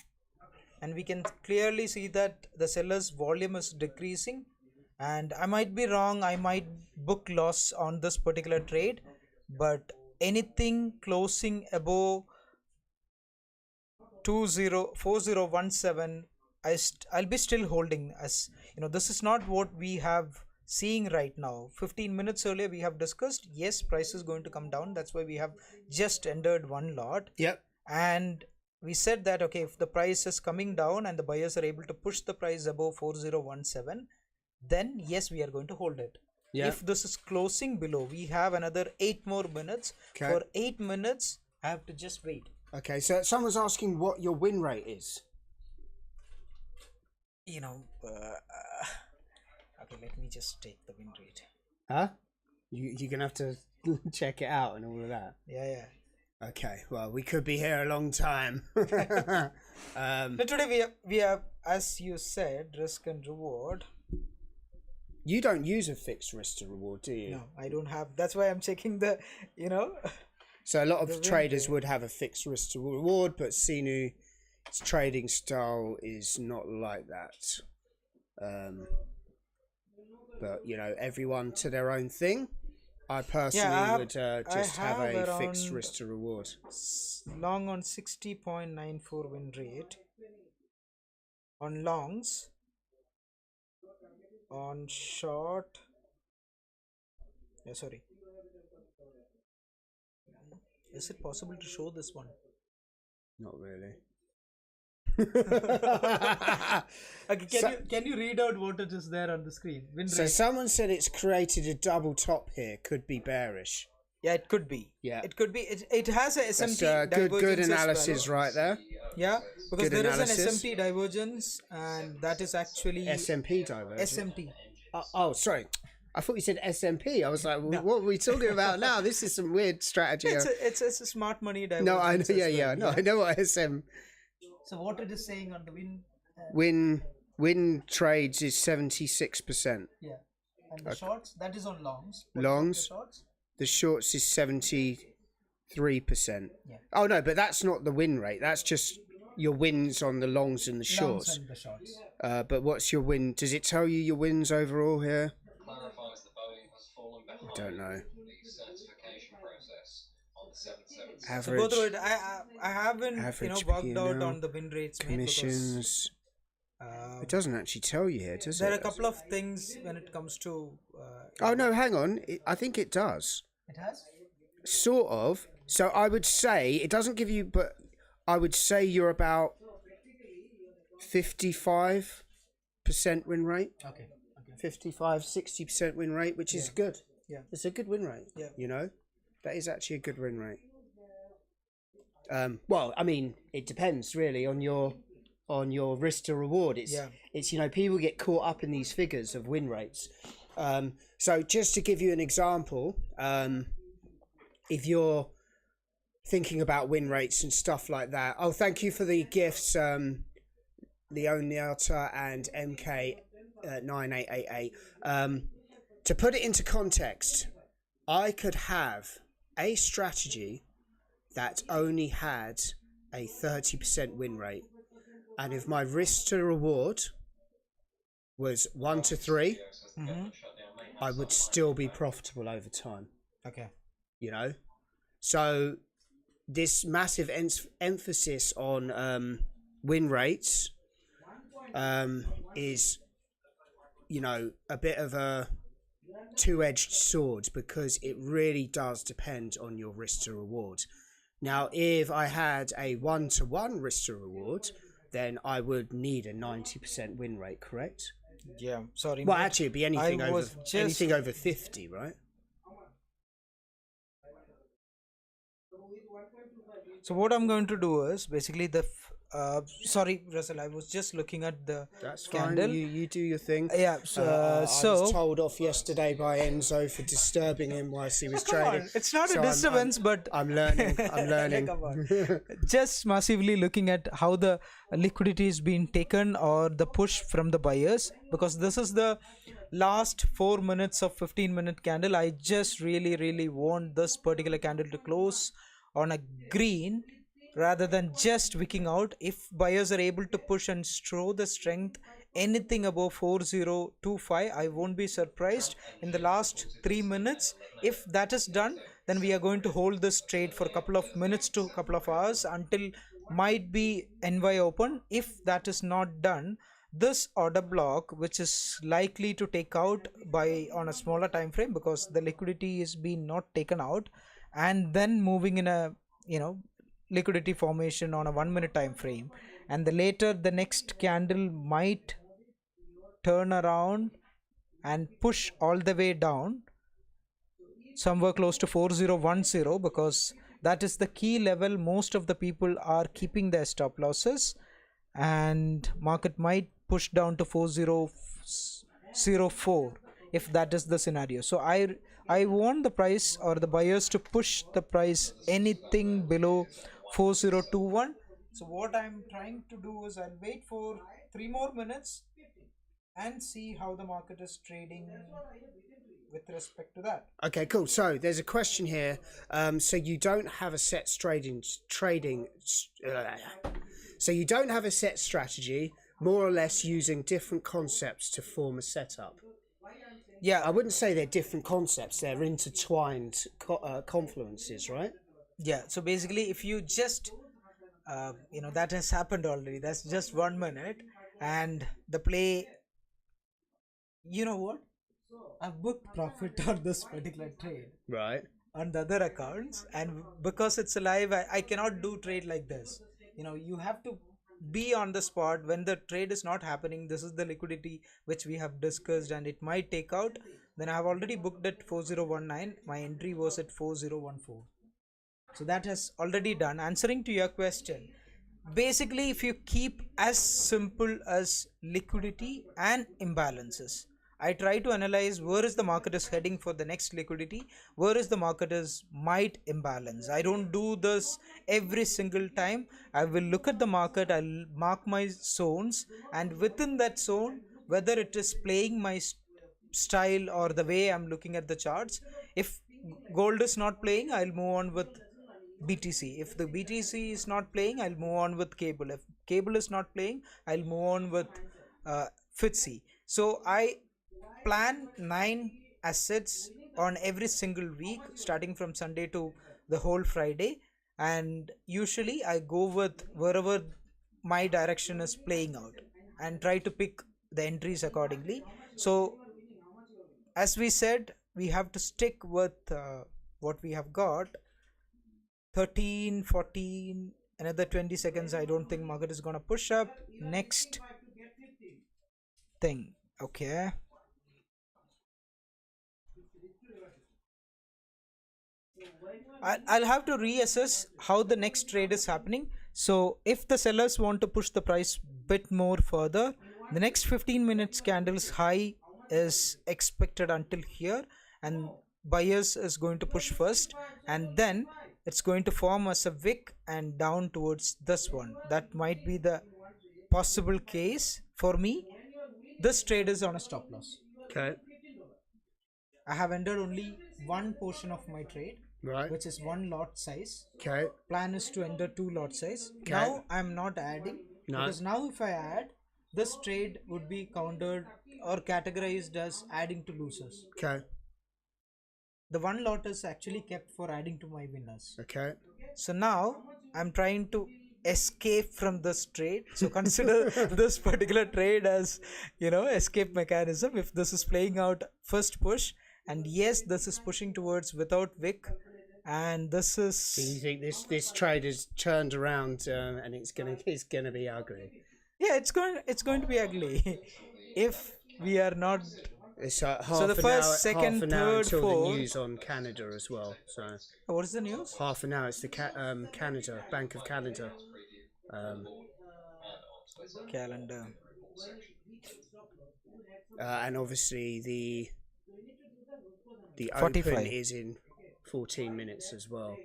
and we can clearly see that the sellers volume is decreasing, and I might be wrong, I might book loss on this particular trade, but anything closing above 4017, I'll be still holding. As this is not what we have seeing right now. 15 minutes earlier we have discussed, yes, price is going to come down, that's why we have just entered one lot. Yep. And we said that okay, if the price is coming down and the buyers are able to push the price above 4017, then yes, we are going to hold it. Yeah. If this is closing below, we have another 8 more minutes. Okay. For 8 minutes I have to just wait. Okay, so someone's asking what your win rate is. Okay, let me just take the win rate. Huh? You're gonna have to check it out and all of that. Yeah. Okay, well, we could be here a long time. So today we have, as you said, risk and reward. You don't use a fixed risk to reward, do you? No, I don't have. That's why I'm checking the, So a lot of traders would have a fixed risk to reward, but Sinu's trading style is not like that. But everyone to their own thing. I personally would just have a fixed risk to reward. Long on 60.94 win rate. On longs. On short. Sorry. Is it possible to show this one? Not really. Okay, can you read out what it is there on the screen? Win so rate. Someone said it's created a double top here. Could be bearish. Yeah, it could be. Yeah, it could be. It has a SMT That's good divergence analysis well. right there. Yeah, because Good there analysis. is an SMT divergence, and that is actually SMP divergence. SMT. Oh, sorry. I thought you said SMP. I was like, well, what are we talking about now? This is some weird strategy. It's a smart money divergence. No, I know. Yeah. No, I know what SM. So what it is saying on the win? Win trades is 76%. Yeah, and the shorts, that is on longs. Longs. The shorts is 73%. Yeah. Oh no, but that's not the win rate. That's just your wins on the longs and the shorts. Longs and the shorts. But what's your win? Does it tell you your wins overall here? Clarifies that Boeing has fallen behind Don't know. the certification process on the 777. Average. So go through it. I haven't worked P&L, out on the win rates. Commissions. It doesn't actually tell you here, does it? There are a couple of things when it comes to. Oh no, hang on. I think it does. It has. Sort of. So I would say it doesn't give you, but I would say you're about 55% win rate. Okay. 55-60% win rate, which is good. Yeah. It's a good win rate. Yeah. That is actually a good win rate. Well, I mean, it depends really on your risk to reward. It's people get caught up in these figures of win rates. So just to give you an example, if you're thinking about win rates and stuff like that. Oh, thank you for the gifts, Leoniata and MK9888. To put it into context, I could have a strategy that only had a 30% win rate, and if my risk to reward was 1 to 3, I would still be profitable over time. Okay. So this massive emphasis on win rates is a bit of a two-edged sword, because it really does depend on your risk to reward. Now, if I had a 1-to-1 risk to reward, then I would need a 90% win rate, correct? Yeah, sorry. Well, mate. actually, it'd be anything I over was just- anything over 50, right? So what I'm going to do is basically sorry, Russell, I was just looking at the That's fine. candle. You do your thing. Yeah, I so was told off yesterday by Enzo for disturbing him whilst he was trading. it's not So a disturbance, but I'm learning. I'm learning. Come on. Just massively looking at how the liquidity is being taken or the push from the buyers, because this is the last 4 minutes of 15-minute candle. I just really want this particular candle to close on a green rather than just wicking out. If buyers are able to push and show the strength anything above 4025, I won't be surprised in the last 3 minutes. If that is done, then we are going to hold this trade for a couple of minutes to a couple of hours until might be NY open. If that is not done, this order block, which is likely to take out by on a smaller time frame, because the liquidity is being not taken out, and then moving in a liquidity formation on a 1 minute time frame, and the next candle might turn around and push all the way down somewhere close to 4010, because that is the key level. Most of the people are keeping their stop losses, and market might push down to 4004 if that is the scenario. So I want the price or the buyers to push the price anything below 4021. So what I'm trying to do is I'll wait for 3 more minutes and see how the market is trading with respect to that. Okay, cool. So there's a question here. So you don't have a set so you don't have a set strategy, more or less using different concepts to form a setup. Yeah, I wouldn't say they're different concepts. They're intertwined confluences, right? Yeah, so basically if you just that has happened already. That's just 1 minute, and the play, you know what, I've booked profit on this particular trade Right. on the other accounts, and because it's live, I cannot do trade like this. You have to be on the spot when the trade is not happening. This is the liquidity which we have discussed, and it might take out. Then I have already booked at 4019. My entry was at 4014. So that has already done. Answering to your question, basically if you keep as simple as liquidity and imbalances, I try to analyze where is the market is heading for the next liquidity, where is the market is might imbalance. I don't do this every single time. I will look at the market, I'll mark my zones, and within that zone, whether it is playing my style or the way I'm looking at the charts. If gold is not playing, I'll move on with BTC. If the BTC is not playing, I'll move on with cable. If cable is not playing, I'll move on with FTSE. So I plan 9 assets on every single week, starting from Sunday to the whole Friday, and usually I go with wherever my direction is playing out and try to pick the entries accordingly. So as we said, we have to stick with what we have got. 13, 14, another 20 seconds. I don't think market is gonna push up. Next thing. Okay, I'll have to reassess how the next trade is happening. So if the sellers want to push the price bit more further, the next 15 minutes candles high is expected until here, and buyers is going to push first, and then it's going to form as a wick and down towards this one. That might be the possible case for me. This trade is on a stop loss. Okay. I have entered only one portion of my trade, Right. which is 1 lot size. Okay. Plan is to enter 2 lot size. Okay. Now I'm not adding, No. because now if I add, this trade would be countered or categorized as adding to losers. Okay. The 1 lot is actually kept for adding to my winners. Okay. So now I'm trying to escape from this trade. So consider this particular trade as, escape mechanism. If this is playing out first push, and yes, this is pushing towards without wick, and this So you is think this trade has turned around and it's gonna be ugly? Yeah, it's going to be ugly if we are not. It's half So the an first, hour, second, half an hour third, until fourth. the news on Canada as well. So What is the news? half an hour. It's the Canada Bank of Canada. Calendar. And obviously the 45. open is in 14 minutes as well.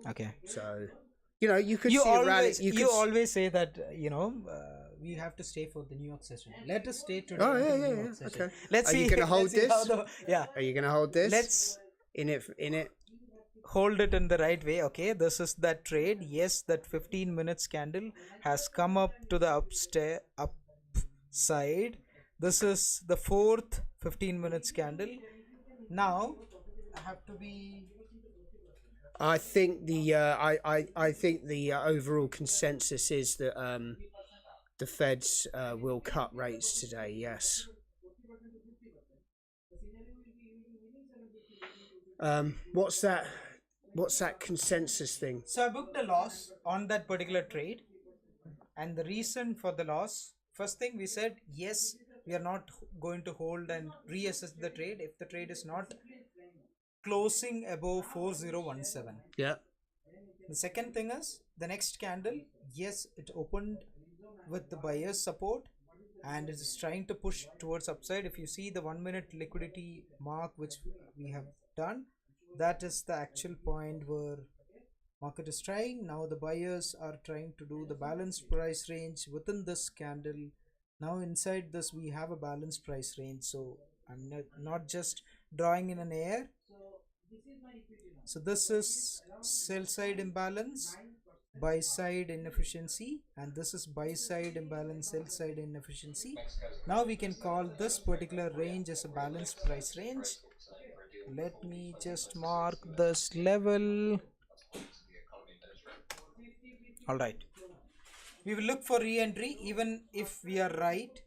Okay. So you could You see a rally. always always say that we have to stay for the New York session. Let us stay today. Oh for the New yeah. York session. Okay. Let's Are see. you gonna hold let's see how this? yeah. Are you gonna hold this? Let's in it. hold it in the right way. Okay, this is that trade. Yes, that 15 minutes candle has come up to the upside. This is the fourth 15 minutes candle. Now I have to be. I think I think the overall consensus is that the Feds will cut rates today. Yes. What's that consensus thing? So I booked a loss on that particular trade, and the reason for the loss. First thing we said, yes, we are not going to hold and reassess the trade if the trade is not closing above 4017. Yeah. The second thing is the next candle, yes, it opened with the buyer's support and it is trying to push towards upside. If you see the 1 minute liquidity mark which we have done, that is the actual point where market is trying. Now the buyers are trying to do the balanced price range within this candle. Now inside this we have a balanced price range, so I'm not just drawing in an air. So this is sell side imbalance, buy side inefficiency, and this is buy side imbalance, sell side inefficiency. Now we can call this particular range as a balanced price range. Let me just mark this level. All right, we will look for re-entry even if we are right,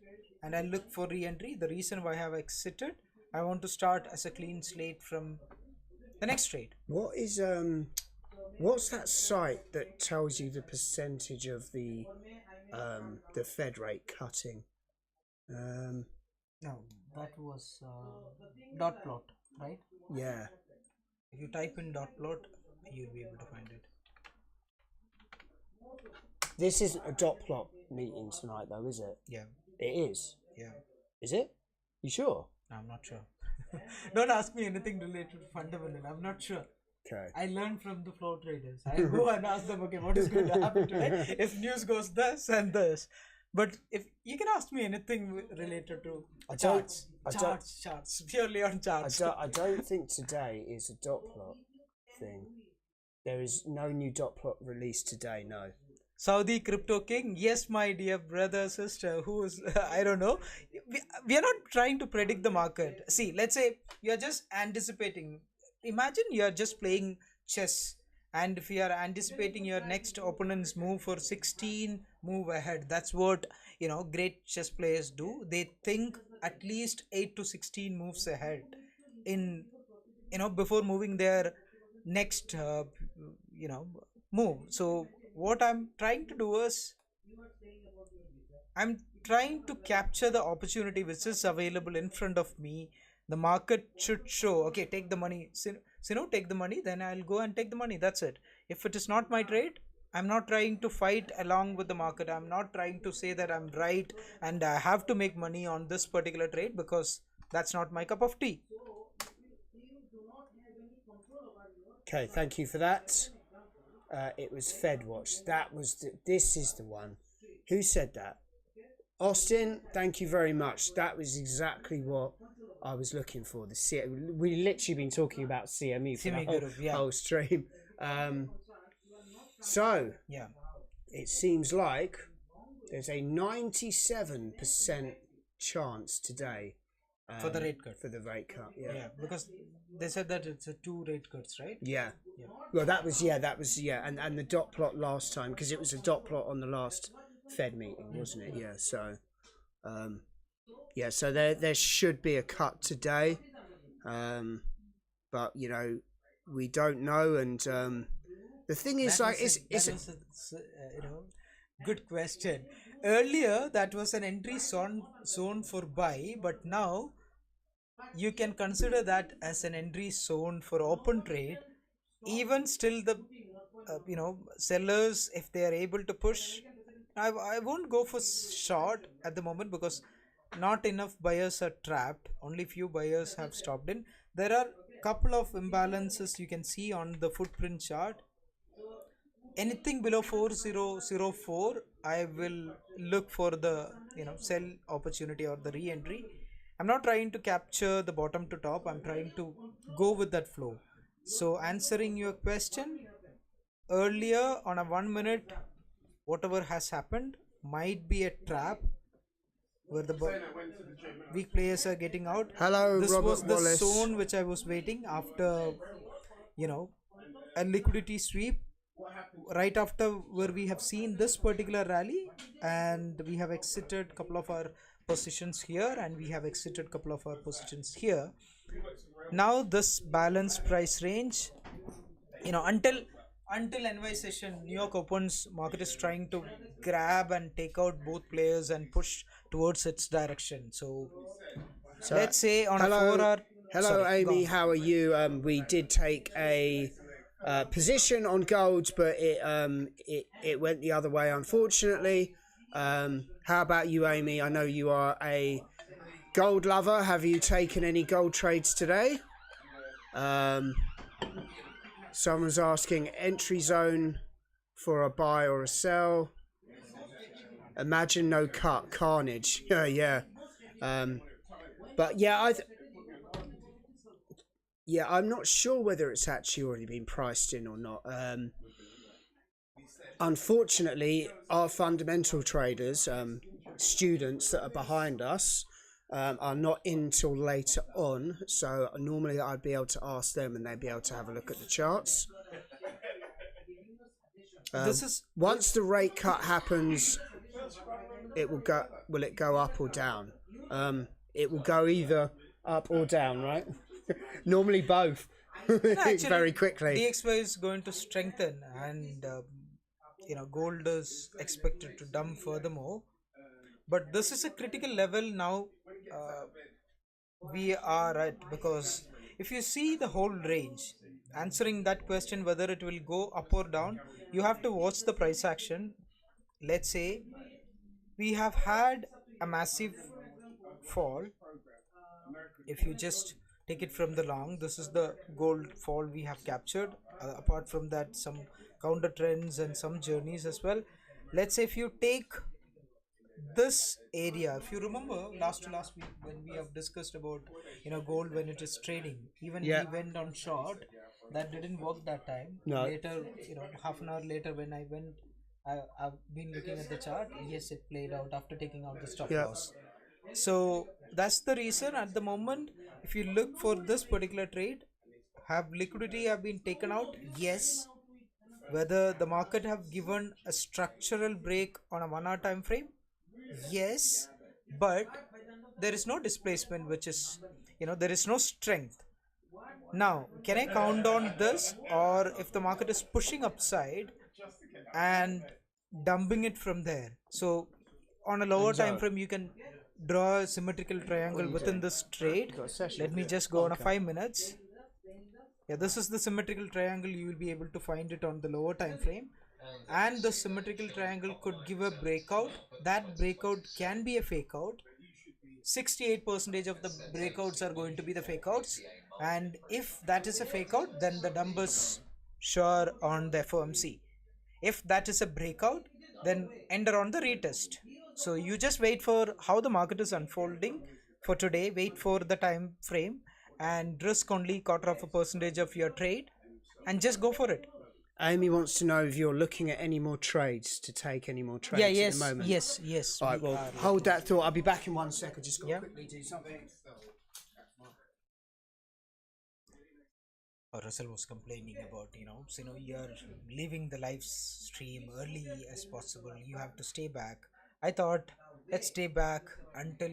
and I look for re-entry. The reason why I have exited, I want to start as a clean slate from the next trade. What's that site that tells you the percentage of the Fed rate cutting? No, that was dot plot, right? Yeah. If you type in dot plot, you'll be able to find it. This isn't a dot plot meeting tonight, though, is it? Yeah. It is. Yeah. Is it? You sure? I'm not sure. Don't ask me anything related to fundamental. I'm not sure. Okay. I learned from the flow traders. I go and ask them, okay, what is going to happen today if news goes this and this. But if you can ask me anything related to charts, purely on charts. I don't think today is a dot plot thing. There is no new dot plot released today. No. Saudi crypto king, yes, my dear brother, sister, who is I don't know. We are not trying to predict the market. See, let's say you are just anticipating. Imagine you are just playing chess, and if you are anticipating your next opponent's move for 16 move ahead, that's what great chess players do. They think at least 8 to 16 moves ahead in before moving their next move. So what I'm trying to do is I'm trying to capture the opportunity which is available in front of me. The market should show, okay, take the money, take the money, then I'll go and take the money. That's it. If it is not my trade, I'm not trying to fight along with the market. I'm not trying to say that I'm right and I have to make money on this particular trade, because that's not my cup of tea. Okay, thank you for that. It was FedWatch. This is the one. Who said that? Austin, thank you very much. That was exactly what I was looking for. We literally been talking about CME for the whole stream. So yeah, it seems like there's a 97% chance today for the rate cut. For the rate cut, yeah, because they said that it's a 2 rate cuts, right? Yeah. Well, that was and the dot plot last time, because it was a dot plot on the last Fed meeting, wasn't it? Yeah. So, so there should be a cut today, but we don't know, and the thing is, Good question. Earlier, that was an entry zone for buy, but now you can consider that as an entry zone for open trade. Even still, the sellers, if they are able to push, I won't go for short at the moment because not enough buyers are trapped. Only few buyers have stopped in. There are couple of imbalances you can see on the footprint chart. Anything below 4004, I will look for the sell opportunity or the re-entry. I'm not trying to capture the bottom to top, I'm trying to go with that flow. So answering your question, earlier on a 1 minute, whatever has happened might be a trap where the weak players are getting out. Hello, This Robert was the Wallace. zone which I was waiting after a liquidity sweep, right after where we have seen this particular rally, and we have exited couple of our positions here, and we have exited couple of our positions here. Now this balanced price range, until NY session, New York opens, market is trying to grab and take out both players and push towards its direction. So let's say on a 4 hour. Hello, Sorry, Amy. How are you? We did take a position on gold, but it went the other way, unfortunately. How about you, Amy? I know you are a gold lover. Have you taken any gold trades today? Someone's asking entry zone for a buy or a sell. Imagine no cut, carnage. Yeah. But yeah, I'm not sure whether it's actually already been priced in or not. Unfortunately, our fundamental traders, students that are behind us, are not in till later on. So normally I'd be able to ask them and they'd be able to have a look at the charts. Once the rate cut happens, it will go. Will it go up or down? It will go either up or down, right? Normally both. Actually, very quickly. DXY is going to strengthen, and gold is expected to dump furthermore. But this is a critical level now. We are at, because if you see the whole range, answering that question whether it will go up or down, you have to watch the price action. Let's say we have had a massive fall. If you just take it from the long, this is the gold fall we have captured. Apart from that, some counter trends and some journeys as well. Let's say if you take this area, if you remember last week when we have discussed about gold when it is trading, even we went on short, that didn't work that time. Later, half an hour later when I went, I've been looking at the chart. Yes, it played out after taking out the stop loss. So that's the reason at the moment, if you look for this particular trade, have liquidity have been taken out? Yes. Whether the market have given a structural break on a 1 hour time frame? Yes. But there is no displacement, which is, there is no strength. Now, can I count on this, or if the market is pushing upside and dumping it from there? So on a lower time frame, you can draw a symmetrical triangle within this trade. Let me just go on a 5 minutes. Yeah, this is the symmetrical triangle. You will be able to find it on the lower time frame, and the symmetrical triangle could give a breakout. That breakout can be a fake out. 68% of the breakouts are going to be the fake outs, and if that is a fake out, then the dump is sure on the FOMC. If that is a breakout, then enter on the retest. So you just wait for how the market is unfolding for today, wait for the time frame, and risk only 0.25% of your trade, and just go for it. Amy wants to know if you're looking at any more trades, to take any more trades at the moment. Yes. All right, well, hold that thought. I'll be back in 1 second. Just got to quickly do something. Russell was complaining about, you're leaving the live stream early as possible. You have to stay back. I thought, let's stay back until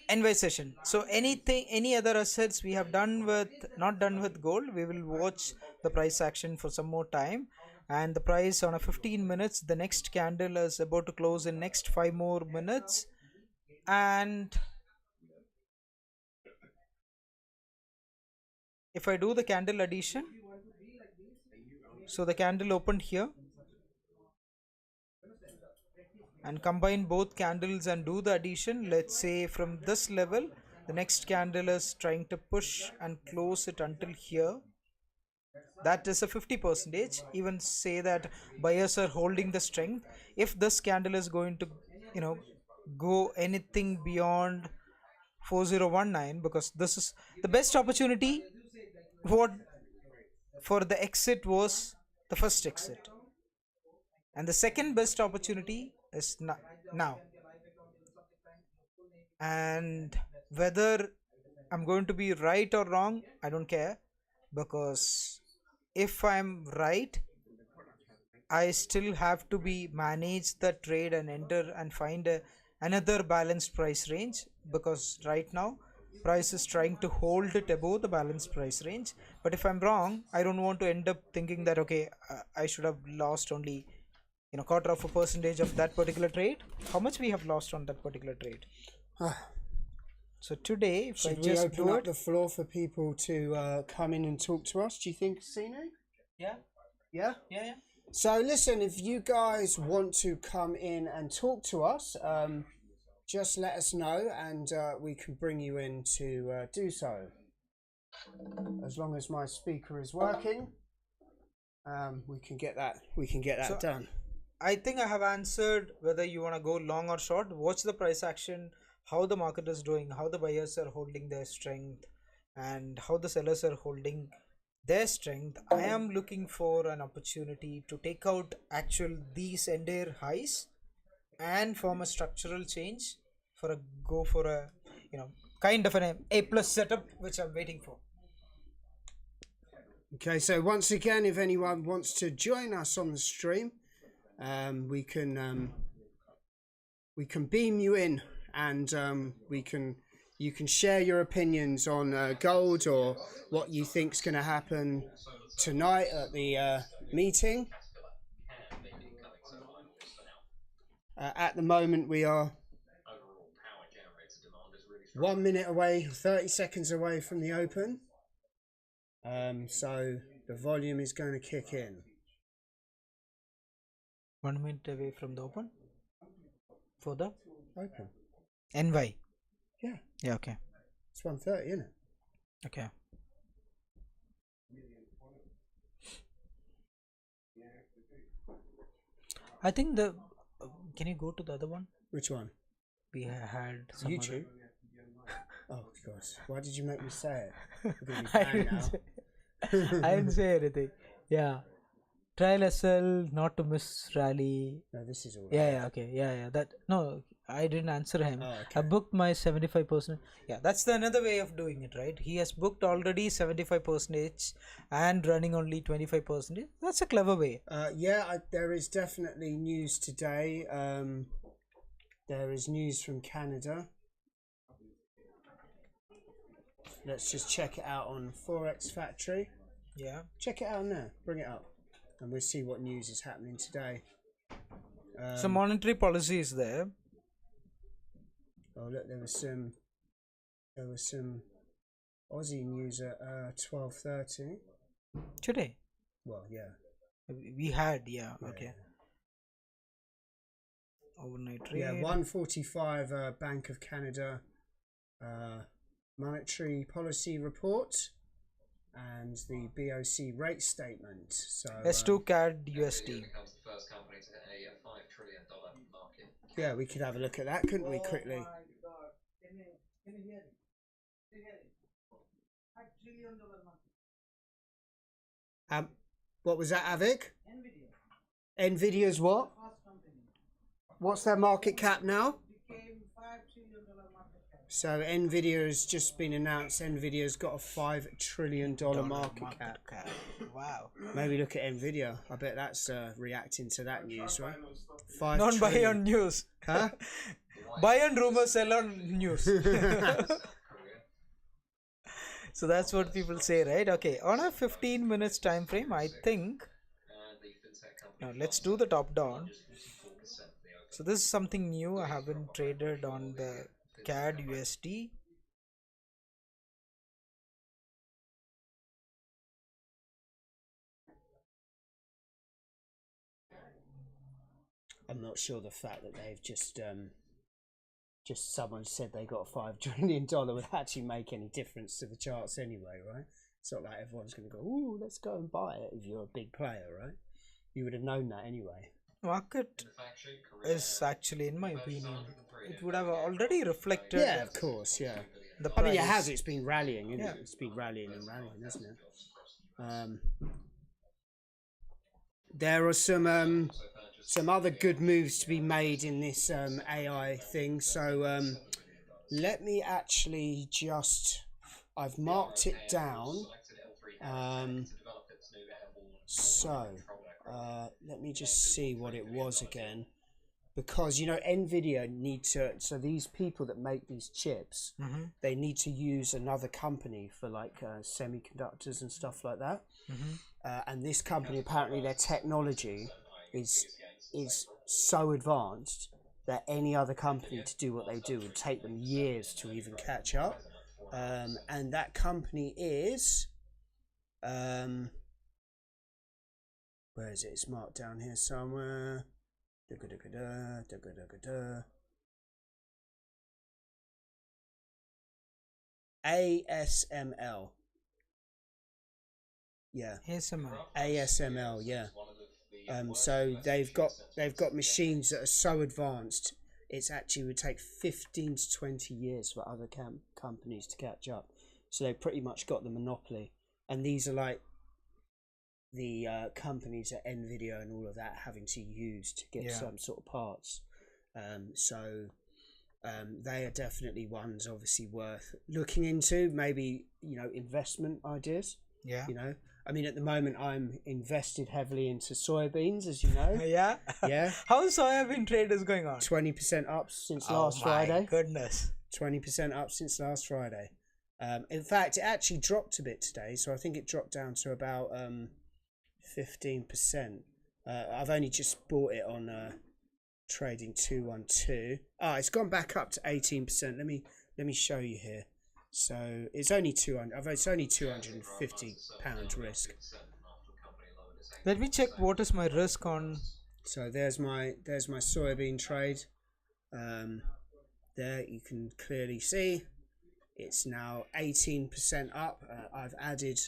NY session. So any other assets we have not done with gold, we will watch the price action for some more time. and the price on a 15 minutes, the next candle is about to close in next 5 more minutes. And if I do the candle addition, so the candle opened here, and combine both candles and do the addition. Let's say from this level, the next candle is trying to push and close it until here. That is a 50%. Even say that buyers are holding the strength. If this candle is going to, go anything beyond 4019, because this is the best opportunity. What for the exit was the first exit, and the second best opportunity is now. And whether I'm going to be right or wrong, I don't care, because if I'm right, I still have to be manage the trade and enter and find another balanced price range, because right now price is trying to hold it above the balanced price range. But if I'm wrong, I don't want to end up thinking that okay, I should have lost only quarter of a percentage of that particular trade. How much we have lost on that particular trade? So today, if should I just we open up the floor for people to come in and talk to us? Do you think, Sino? Yeah. So listen, if you guys want to come in and talk to us, just let us know, and we can bring you in to do so. As long as my speaker is working, we can get that. Done. I think I have answered whether you want to go long or short. Watch the price action, how the market is doing, how the buyers are holding their strength, and how the sellers are holding their strength. I am looking for an opportunity to take out these entire highs and form a structural change for a kind of an A plus setup, which I'm waiting for. Okay, so once again, if anyone wants to join us on the stream, we can beam you in, and you can share your opinions on gold, or what you think's going to happen tonight at the meeting. At the moment, we are 1 minute away, 30 seconds away from the open. So the volume is going to kick in. 1 minute away from the open? For the open. NY? Yeah. Yeah, okay. It's 1:30, isn't it? Okay. I think can you go to the other one? Which one? We had some YouTube. Oh God! Why did you make me say it? I didn't say anything. Yeah. Trial SL, not to miss rally. No, this is all. Okay. No, I didn't answer him. Oh, okay. I booked my 75%. Yeah, that's another way of doing it, right? He has booked already 75% and running only 25%. That's a clever way. There is definitely news today. There is news from Canada. Let's just check it out on Forex Factory. Yeah. Check it out on there. Bring it up. And we'll see what news is happening today. So monetary policy is there. Oh look, there was some Aussie news at 12:30 today. Well, yeah, we had okay. Overnight trade. Yeah, 1:45. Bank of Canada monetary policy report and the BOC rate statement. So S2 CAD USD. Yeah, we could have a look at that, couldn't we, quickly? What was that, Avik? Nvidia's what? What's their market cap now? So Nvidia has just been announced. Nvidia's got a $5 trillion market cap. Wow. Maybe look at Nvidia. I bet that's reacting to that news, right? 5 Not buy trillion. on news. Huh? Buy on rumors, sell on news. So that's what people say, right? Okay, on a 15 minutes time frame, I think fintech company. Now let's do the top down. Just 44% of the open. So this is something new. I haven't traded on the CAD USD. I'm not sure the fact that they've just someone said they got $5 trillion would actually make any difference to the charts anyway, right? It's not like everyone's going to go, ooh, let's go and buy it if you're a big player, right? You would have known that anyway. Market In the fact sheet, Korea is actually, in my purchased opinion, 103 it would have already reflected Yeah, of course, yeah. the I price. mean, it has. It's been rallying, isn't Yeah. it? It's been rallying and rallying, hasn't it? There are some other good moves to be made in this AI thing. So let me actually just, I've marked it down. So let me just see what it was again. Because, you know, NVIDIA need to, so these people that make these chips, they need to use another company for like semiconductors and stuff like that. And this company, apparently their technology is so advanced that any other company to do what they do would take them years to even catch up. And that company is, where is it? It's marked down here somewhere. ASML. Yeah. ASML, yeah. So they've got machines that are so advanced it's actually would take 15 to 20 years for other companies to catch up. So they pretty much got the monopoly. And these are like the companies at NVIDIA and all of that having to use to get some sort of parts. So they are definitely ones obviously worth looking into. Maybe, you know, investment ideas. Yeah. You know, I mean, at the moment I'm invested heavily into soybeans, as you know. Yeah. Yeah. How's soybean trade is going on? 20% up since last Oh my Friday. goodness. 20% up since last Friday. In fact, it actually dropped a bit today, so I think it dropped down to about 15%. I've only just bought it on trading 212. It's gone back up to 18%. Let me show you here. So it's only 200. It's only £250 risk. Let me check what is my risk on. So there's my soybean trade. There you can clearly see it's now 18% up. I've added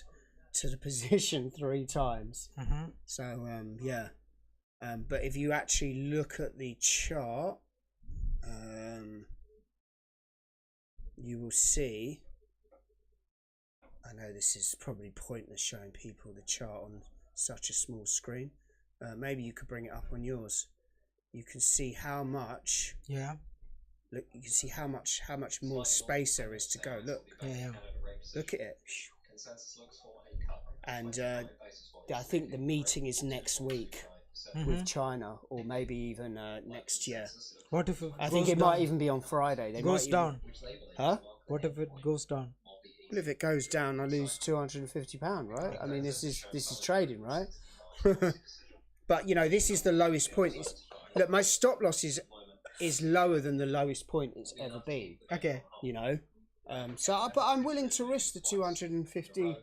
to the position 3 times. So yeah. But if you actually look at the chart, you will see, I know this is probably pointless showing people the chart on such a small screen. Maybe you could bring it up on yours. You can see how much. Yeah. Look, you can see how much more space there is to go. Look. Yeah. Look at it. And I think the meeting is next week with China, or maybe even next year. What if it I think it might even be on Friday. They goes down? Huh? What if it goes down? Well, if it goes down, I lose £250, right? I mean, this is trading, right? But you know, this is the lowest point. Look, my stop loss is lower than the lowest point it's ever been. Okay. You know, but I'm willing to risk the £250.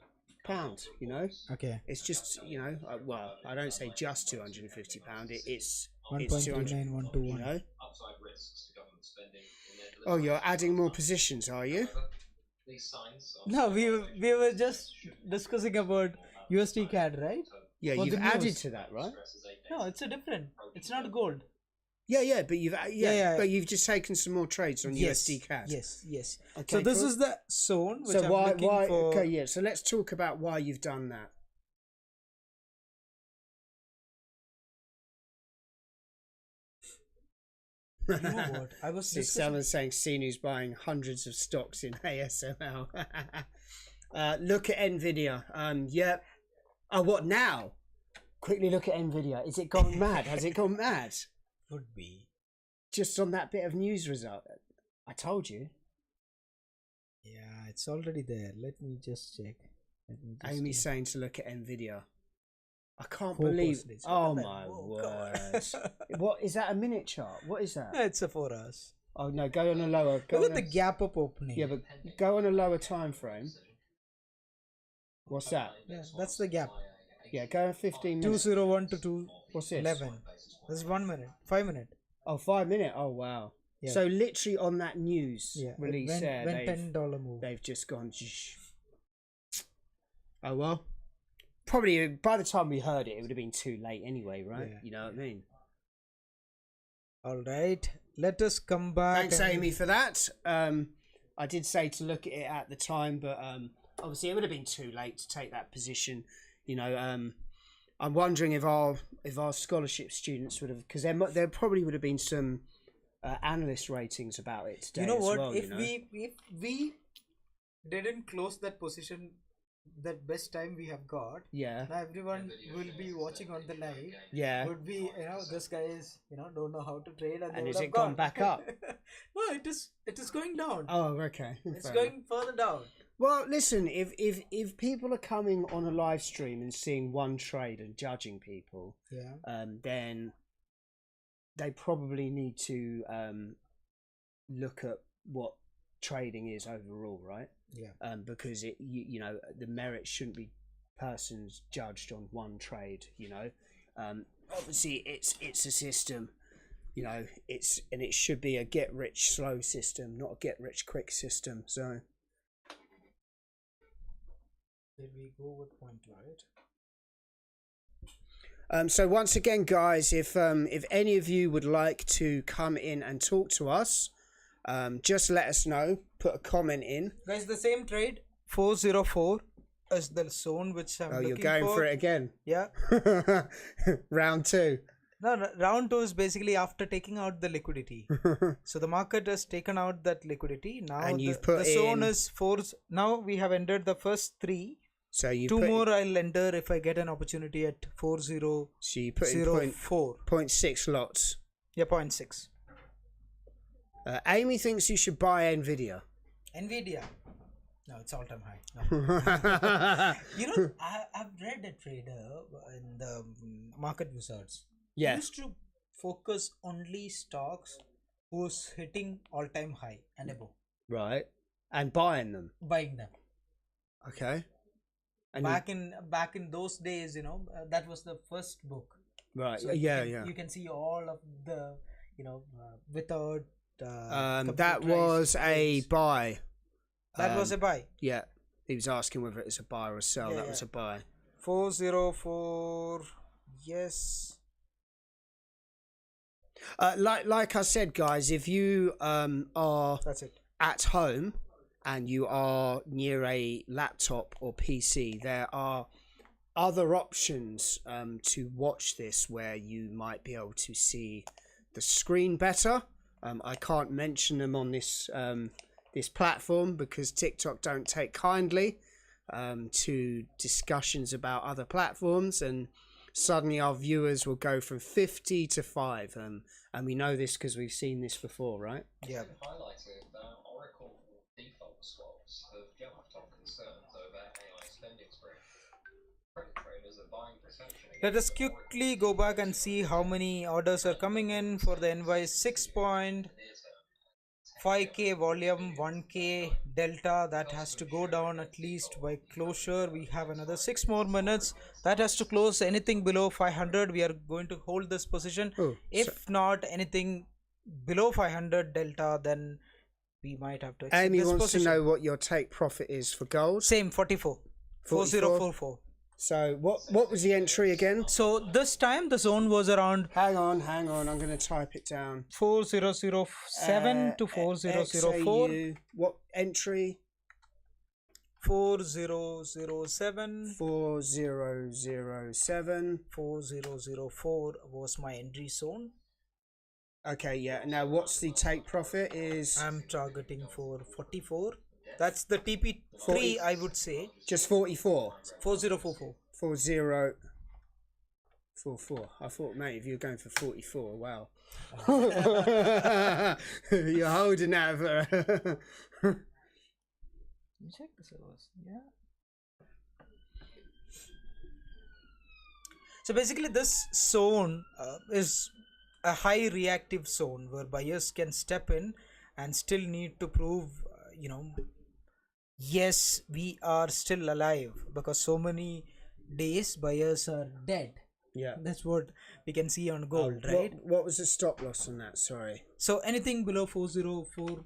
You know. Okay. It's just, you know, well, I don't say just £250. It's 1.39121. You know. Oh, you're adding more positions, are you? No, we were just discussing about USD CAD, right? Yeah, For you've the added news. to that, right? No, it's a different. It's not gold. Yeah, but you've just taken some more trades on USD CAD. Yes. Okay, So this cool. is the zone which So I'm why? looking for. Okay, yeah. So let's talk about why you've done that. You know what? I was discussing. Someone's saying Sinu's buying hundreds of stocks in ASML. Look at Nvidia. Yeah. Oh, what now? Quickly look at Nvidia. Is it gone mad? Has it gone mad? Would be. Just on that bit of news result. I told you. Yeah, it's already there. Let me just check. Amy's saying to look at Nvidia. I can't 4 believe. percentage. Oh Look at my that. Whoa, word! What is that? A minute chart? What is that? It's a 4 hours. Oh no, go on a lower. Go Look on at the gap up opening. Yeah, but go on a lower time frame. What's that? Yeah, that's the gap. Yeah, go on 15 minutes. 201 to 211. What's this? This is 1 minute. 5 minute. Oh, 5 minute. Oh wow. Yeah. So literally on that news Yeah. release Went there, $10 move. they've just gone. Shh. Oh well. Probably by the time we heard it, it would have been too late anyway, right? Yeah. You know what I mean? All right. Let us come back. Thanks, Amy, for that. I did say to look at it at the time, but obviously it would have been too late to take that position. You know, I'm wondering if our scholarship students would have, because there probably would have been some analyst ratings about it today. You know what? Well, if we didn't close that position, that best time we have got, yeah, now everyone will be watching on the live. Yeah, Would be, this guy is, don't know how to trade, and is it gone back up? No, it is going down. Oh, okay. It's going further down. Well, listen, if people are coming on a live stream and seeing one trade and judging people, then they probably need to look at what trading is overall, right? Yeah. Because the merit shouldn't be persons judged on one trade. Obviously it's a system. It should be a get rich slow system, not a get rich quick system. So. Did we go with point, right? So once again, guys, if any of you would like to come in and talk to us, just let us know. Put a comment in. Guys, the same trade 404 is the zone which I'm looking for. Oh, you're going for it again. Yeah. Round 2. No, round 2 is basically after taking out the liquidity. So the market has taken out that liquidity. Now and you've put the zone is 4. Now we have entered the first 3. So you 2 more I'll enter if I get an opportunity at 40. So you put in 0.6 lots. Yeah, 0.6. Amy thinks you should buy Nvidia. Nvidia. No, it's all-time high. No. I've read a trader in the Market Wizards. Yeah. He used to focus only stocks who's hitting all-time high and above. Right. And buying them. Buying them. Okay. And back in those days, that was the first book. Right. So you can see all of the, without. That was a buy. That was a buy. Yeah. He was asking whether it's a buy or a sell. That was a buy. 404. Yes. Like I said, guys, if you are That's it. at home and you are near a laptop or PC, there are other options to watch this where you might be able to see the screen better. I can't mention them on this this platform because TikTok don't take kindly to discussions about other platforms, and suddenly our viewers will go from 50 to 5, and we know this because we've seen this before, right? Yeah. Highlighted that Oracle default swaps have jumped on concerns over AI spending spree. Credit traders are buying protection. Let us quickly go back and see how many orders are coming in for the NY 6.5k volume, 1k delta. That has to go down at least by closure. We have another 6 more minutes. That has to close. Anything below 500, we are going to hold this position. If not anything below 500 delta, then we might have to exit Amy this wants position. to know what your take profit is for gold. Same 44. 4044. So what was the entry again? So this time the zone was around. Hang on. I'm going to type it down. 4007 to 4004. XAU, what entry? 4007. 4007. 4004 was my entry zone. Okay, yeah. Now what's the take profit is? I'm targeting for 44. That's the TP3, 40. I would say. Just 44. 4044. 4044. I thought, mate, if you were going for 44, wow. You're holding that for. Check the servers. Yeah. So basically, this zone is a high reactive zone where buyers can step in and still need to prove, yes, we are still alive, because so many days buyers are dead. Yeah. That's what we can see on gold, right? What was the stop loss on that? Sorry. So anything below 40404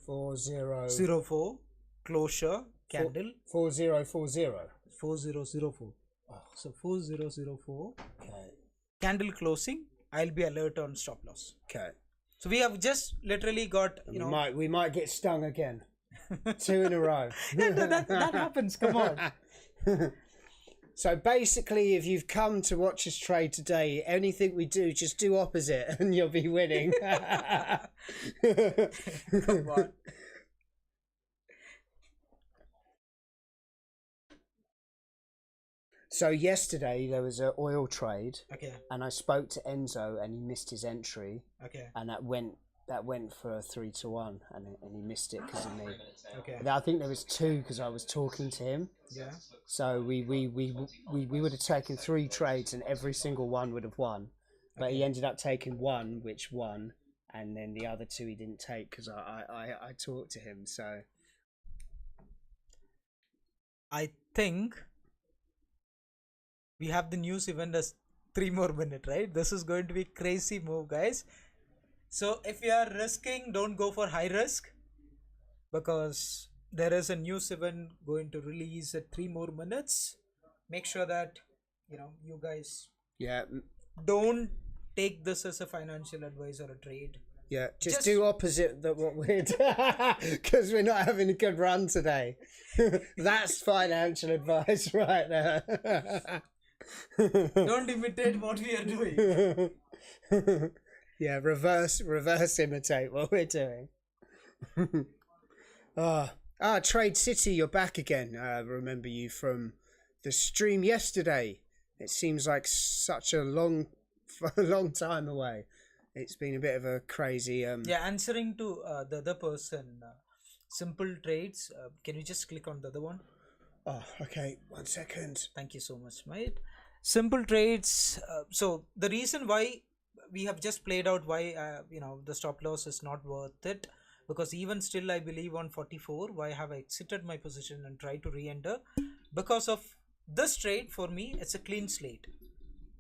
40 closure candle 4040. 4004. So 4004 Okay. candle closing, I'll be alert on stop loss. Okay. So we have just literally got, We might get stung again. 2 in a row. that happens. Come on. So basically, if you've come to watch us trade today, anything we do, just do opposite and you'll be winning. Come on. So yesterday there was an oil trade, Okay. and I spoke to Enzo, and he missed his entry, Okay. and that went for a 3-1, and he missed it because of me. Okay. I think there was 2 because I was talking to him. Yeah. So we would have taken 3 trades, and every single one would have won, but he ended up taking 1, which won, and then the other 2 he didn't take because I talked to him. So I think we have the news event as 3 more minutes, right? This is going to be crazy move, guys. So if you are risking, don't go for high risk, because there is a news event going to release at 3 more minutes. Make sure that you guys don't take this as a financial advice or a trade. Yeah, just do opposite that what we're because we're not having a good run today. That's financial advice right there. Don't imitate what we are doing. Yeah, reverse imitate what we're doing. Trade City, you're back again. Remember you from the stream yesterday. It seems like such a long time away. It's been a bit of a crazy Answering to the other person, simple trades, can you just click on the other one? Oh, okay, 1 second. Thank you so much, mate. Simple trades, so the reason why we have just played out why the stop loss is not worth it, because even still I believe on 44 why have I exited my position and tried to re-enter, because of this trade. For me, it's a clean slate.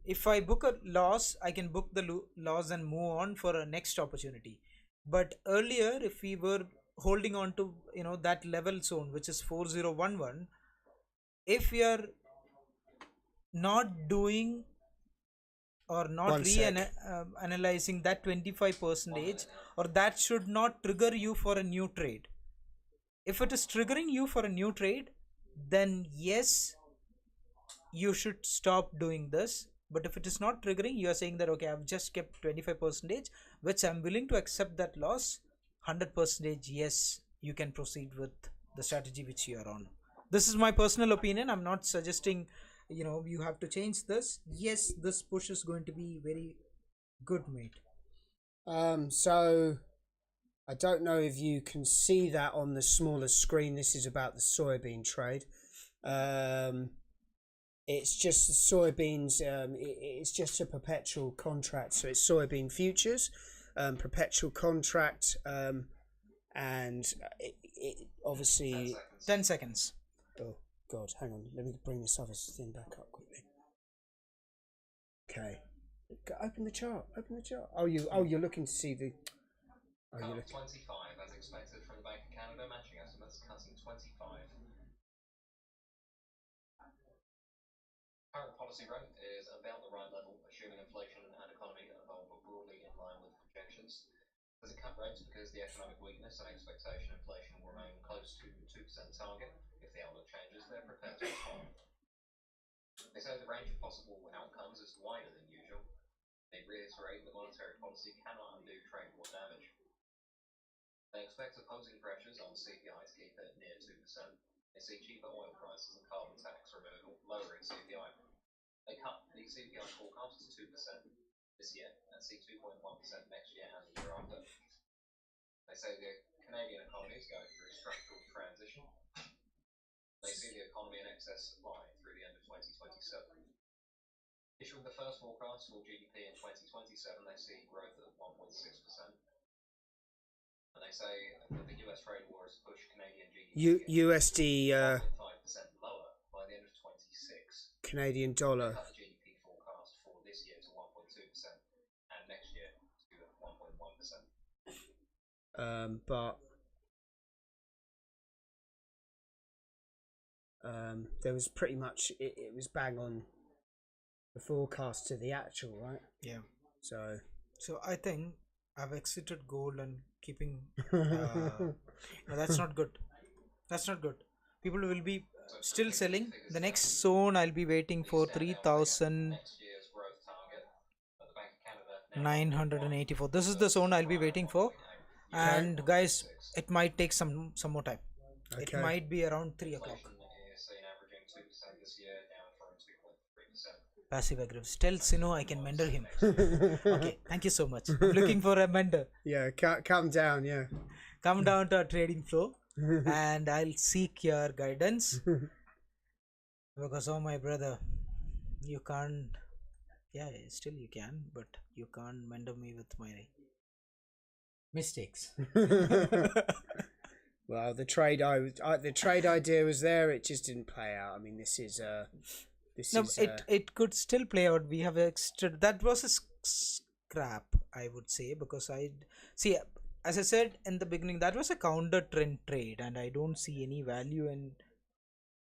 If I book a loss, I can book the loss and move on for a next opportunity. But earlier, if we were holding on to that level zone, which is 4011, if we are not doing or not analyzing that 25%, or that should not trigger you for a new trade. If it is triggering you for a new trade, then yes, you should stop doing this. But if it is not triggering, you are saying that okay, I've just kept 25%, which I'm willing to accept that loss, 100%, yes, you can proceed with the strategy which you are on. This is my personal opinion. I'm not suggesting you have to change this. Yes, this push is going to be very good, mate. So I don't know if you can see that on the smaller screen. This is about the soybean trade. It's just the soybeans. It's just a perpetual contract, so it's soybean futures, perpetual contract, and it obviously 10 seconds. Oh God, hang on. Let me bring this other thing back up quickly. Okay, open the chart. Open the chart. You're looking to see the. You're looking. 25 as expected from the Bank of Canada. Matching estimates cutting 25. Current policy rate is about the right level, assuming inflation and economy evolve broadly in line with projections. There's a cut rates because the economic weakness and expectation inflation will remain close to 2% target. If the outlook changes, they're prepared to respond. They say the range of possible outcomes is wider than usual. They reiterate that monetary policy cannot undo trade war damage. They expect opposing pressures on CPI to keep it near 2%. They see cheaper oil prices and carbon tax removal, lowering CPI. They cut the CPI forecast to 2% this year and see 2.1% next year and the year after. They say the Canadian economy is going through a structural transition. They see the economy in excess supply through the end of 2027. Issuing the first forecast for GDP in 2027, they see growth at 1.6%. And they say that the US trade war has pushed Canadian GDP USD 1.5% lower by the end of 26. Canadian dollar. Cut the GDP forecast for this year to 1.2% and next year to 1.1%. But there was pretty much it was bang on the forecast to the actual, right? Yeah. So I think I've exited gold and keeping. No, that's not good. That's not good. People will be still selling. The next zone I'll be waiting for 3,984. This is the zone I'll be waiting for. And guys, it might take some more time. okay. It might be around 3 o'clock. Passive aggressive. Tell Sino I can mentor him. Okay, thank you so much. I'm looking for a mentor. Yeah, come down. Yeah, Come down to our trading floor and I'll seek your guidance. Because, oh my brother, you can't. Yeah, still you can, but you can't mentor me with my mistakes. Well, the trade idea was there. It just didn't play out. I mean, this is it could still play out. We have extra. That was a scrap, I would say, because I see, as I said in the beginning, that was a counter trend trade, and I don't see any value in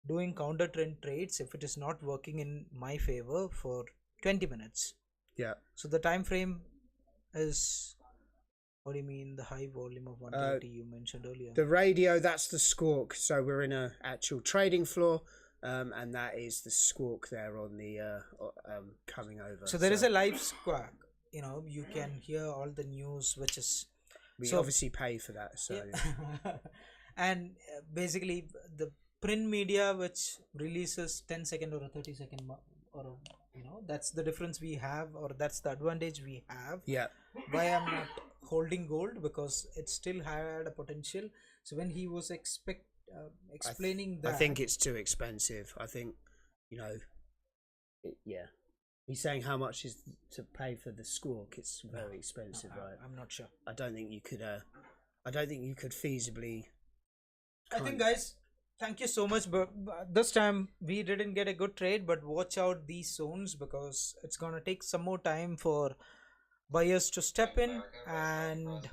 doing counter trend trades if it is not working in my favor for 20 minutes. Yeah. So the time frame is. What do you mean the high volume of 130 you mentioned earlier? The radio, that's the squawk. So we're in a actual trading floor, and that is the squawk there on the coming over. So there is a live squawk. You know, you can hear all the news, which is we obviously pay for that. So yeah. And basically the print media which releases 10-second or a 30-second or that's the difference we have, or that's the advantage we have. Yeah. Why I'm not holding gold, because it still had a potential. So when he was explaining that, I think it's too expensive. I think yeah. He's saying how much is to pay for the squawk. It's very expensive, right? I'm not sure. I don't think you could. I don't think you could feasibly. I think, guys, thank you so much. But this time we didn't get a good trade. But watch out these zones, because it's gonna take some more time for buyers to step in and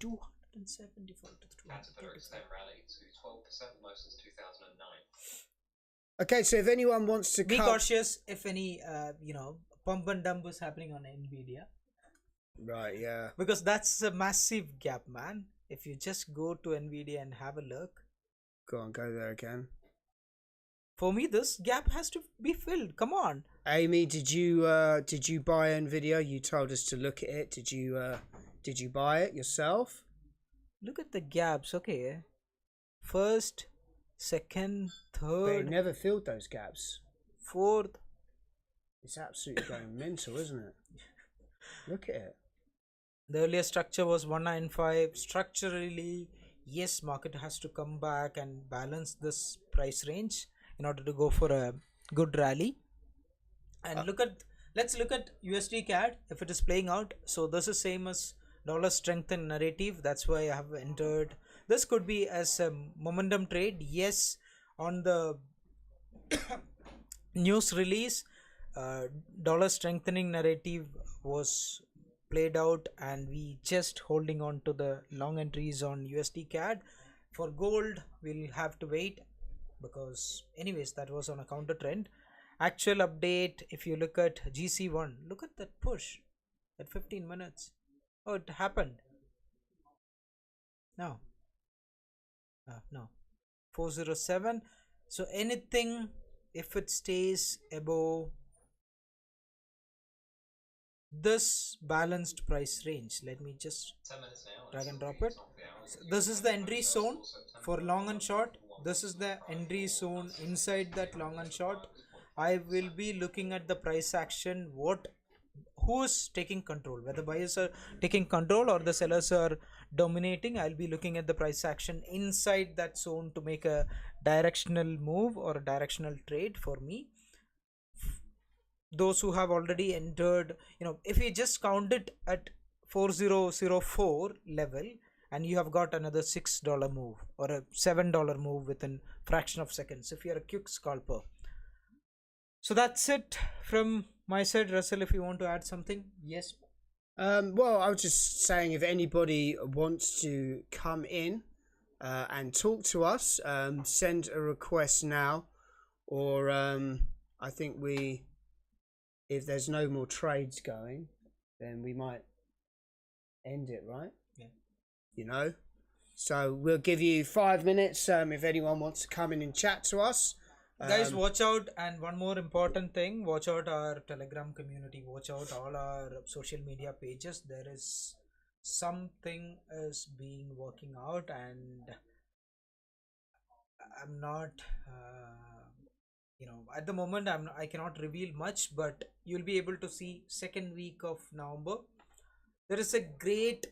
275 to 235. Okay, so if anyone wants to be cautious if any pump and dump is happening on Nvidia, right? Yeah, because that's a massive gap, man. If you just go to Nvidia and have a look, go there again. For me, this gap has to be filled. Come on, Amy, did you buy Nvidia? You told us to look at it. Did you buy it yourself? Look at the gaps. Okay, first, second, third. They never filled those gaps. Fourth. It's absolutely going mental, isn't it? Look at it. The earlier structure was 195. Structurally, yes, market has to come back and balance this price range in order to go for a good rally. And let's look at USD CAD if it is playing out. So this is same as dollar strengthen narrative. That's why I have entered. This could be as a momentum trade. Yes, on the news release, dollar strengthening narrative was played out, and we just holding on to the long entries on USD CAD. For gold, we'll have to wait, because anyways that was on a counter trend. Actual update, if you look at GC1, look at that push at 15 minutes. Oh, it happened. No, 407. So anything, if it stays above this balanced price range, let me just drag and drop it. So this is the entry zone for long and short. This is the entry zone. Inside that long and short, I will be looking at the price action, who is taking control, whether buyers are taking control or the sellers are dominating. I'll be looking at the price action inside that zone to make a directional move or a directional trade for me. Those who have already entered, if we just count it at 4004 level, and you have got another $6 move or a $7 move within fraction of seconds if you're a quick scalper. So that's it from my side. Russell, if you want to add something. Yes. Well, I was just saying, if anybody wants to come in and talk to us, send a request now, or I think if there's no more trades going, then we might end it, right? Yeah. So we'll give you 5 minutes if anyone wants to come in and chat to us. Guys, watch out. And one more important thing, watch out our Telegram community, watch out all our social media pages. There is something is being working out, and I'm not at the moment I cannot reveal much, but you'll be able to see second week of November. There is a great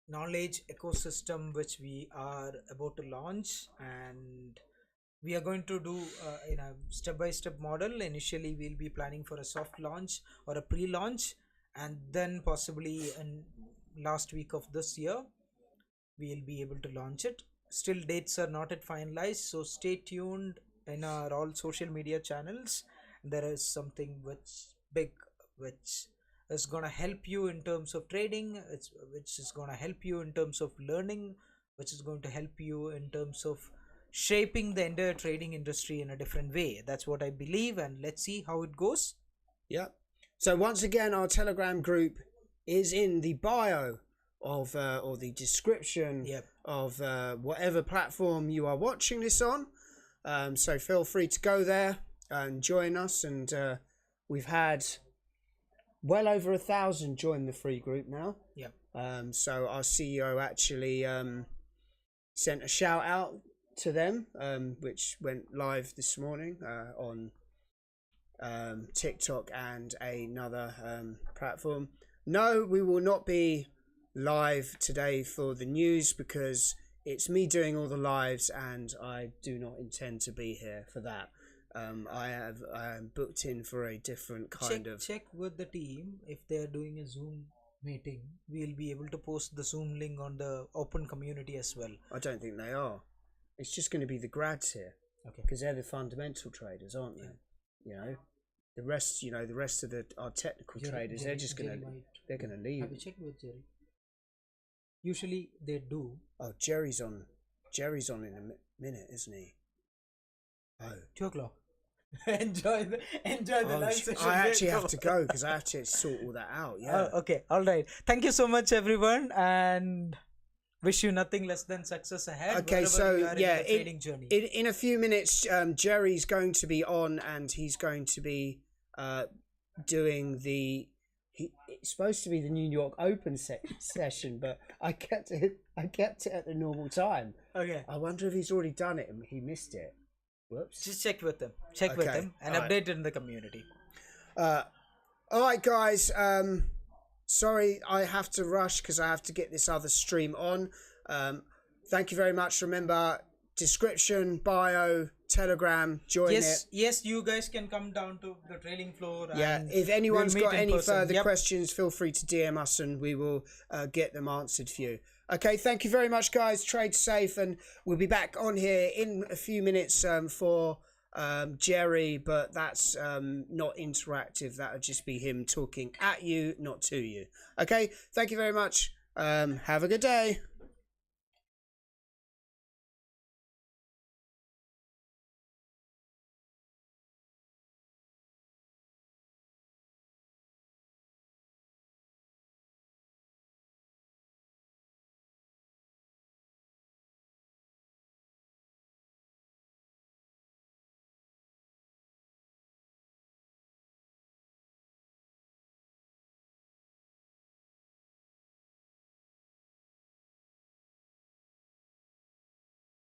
knowledge ecosystem which we are about to launch, and we are going to do in a step-by-step model. Initially we'll be planning for a soft launch or a pre-launch, and then possibly in last week of this year we'll be able to launch it. Still dates are not yet finalized, so stay tuned in our all social media channels. There is something which is going to help you in terms of trading, which is going to help you in terms of learning, which is going to help you in terms of shaping the entire trading industry in a different way. That's what I believe, and let's see how it goes. Yeah. So once again, our Telegram group is in the bio of or the description of whatever platform you are watching this on. So feel free to go there and join us, and we've had well over 1,000 join the free group now. So our CEO actually sent a shout out to them, which went live this morning on TikTok and another platform. No, we will not be live today for the news because it's me doing all the lives, and I do not intend to be here for that. I am booked in for a different kind of... Check with the team if they are doing a Zoom meeting. We'll be able to post the Zoom link on the open community as well. I don't think they are. It's just going to be the grads here. Okay. Because they're the fundamental traders, aren't they? The rest, the rest of our technical traders, they're just going to leave. Have you checked with Jerry? Usually they do. Oh, Jerry's on in a minute, isn't he? Oh, 2 o'clock. enjoy the live session. I actually have to go because I have to sort all that out. Yeah. Oh, okay. All right. Thank you so much, everyone, and wish you nothing less than success ahead. Okay, so yeah, trading journey. In a few minutes, Jerry's going to be on, and he's going to be doing it's supposed to be the New York Open session, but I kept it at the normal time. Okay. I wonder if he's already done it and he missed it. Whoops. Just check with them. And update it in the community. All right, guys. Sorry, I have to rush because I have to get this other stream on. Thank you very much. Remember, description, bio, Telegram, join it. Yes, you guys can come down to the trading floor. Yeah, if anyone's got any further questions, feel free to DM us and we will get them answered for you. Okay, thank you very much, guys. Trade safe, and we'll be back on here in a few minutes for Jerry, but that's not interactive. That'll just be him talking at you, not to you. Okay, thank you very much. Have a good day.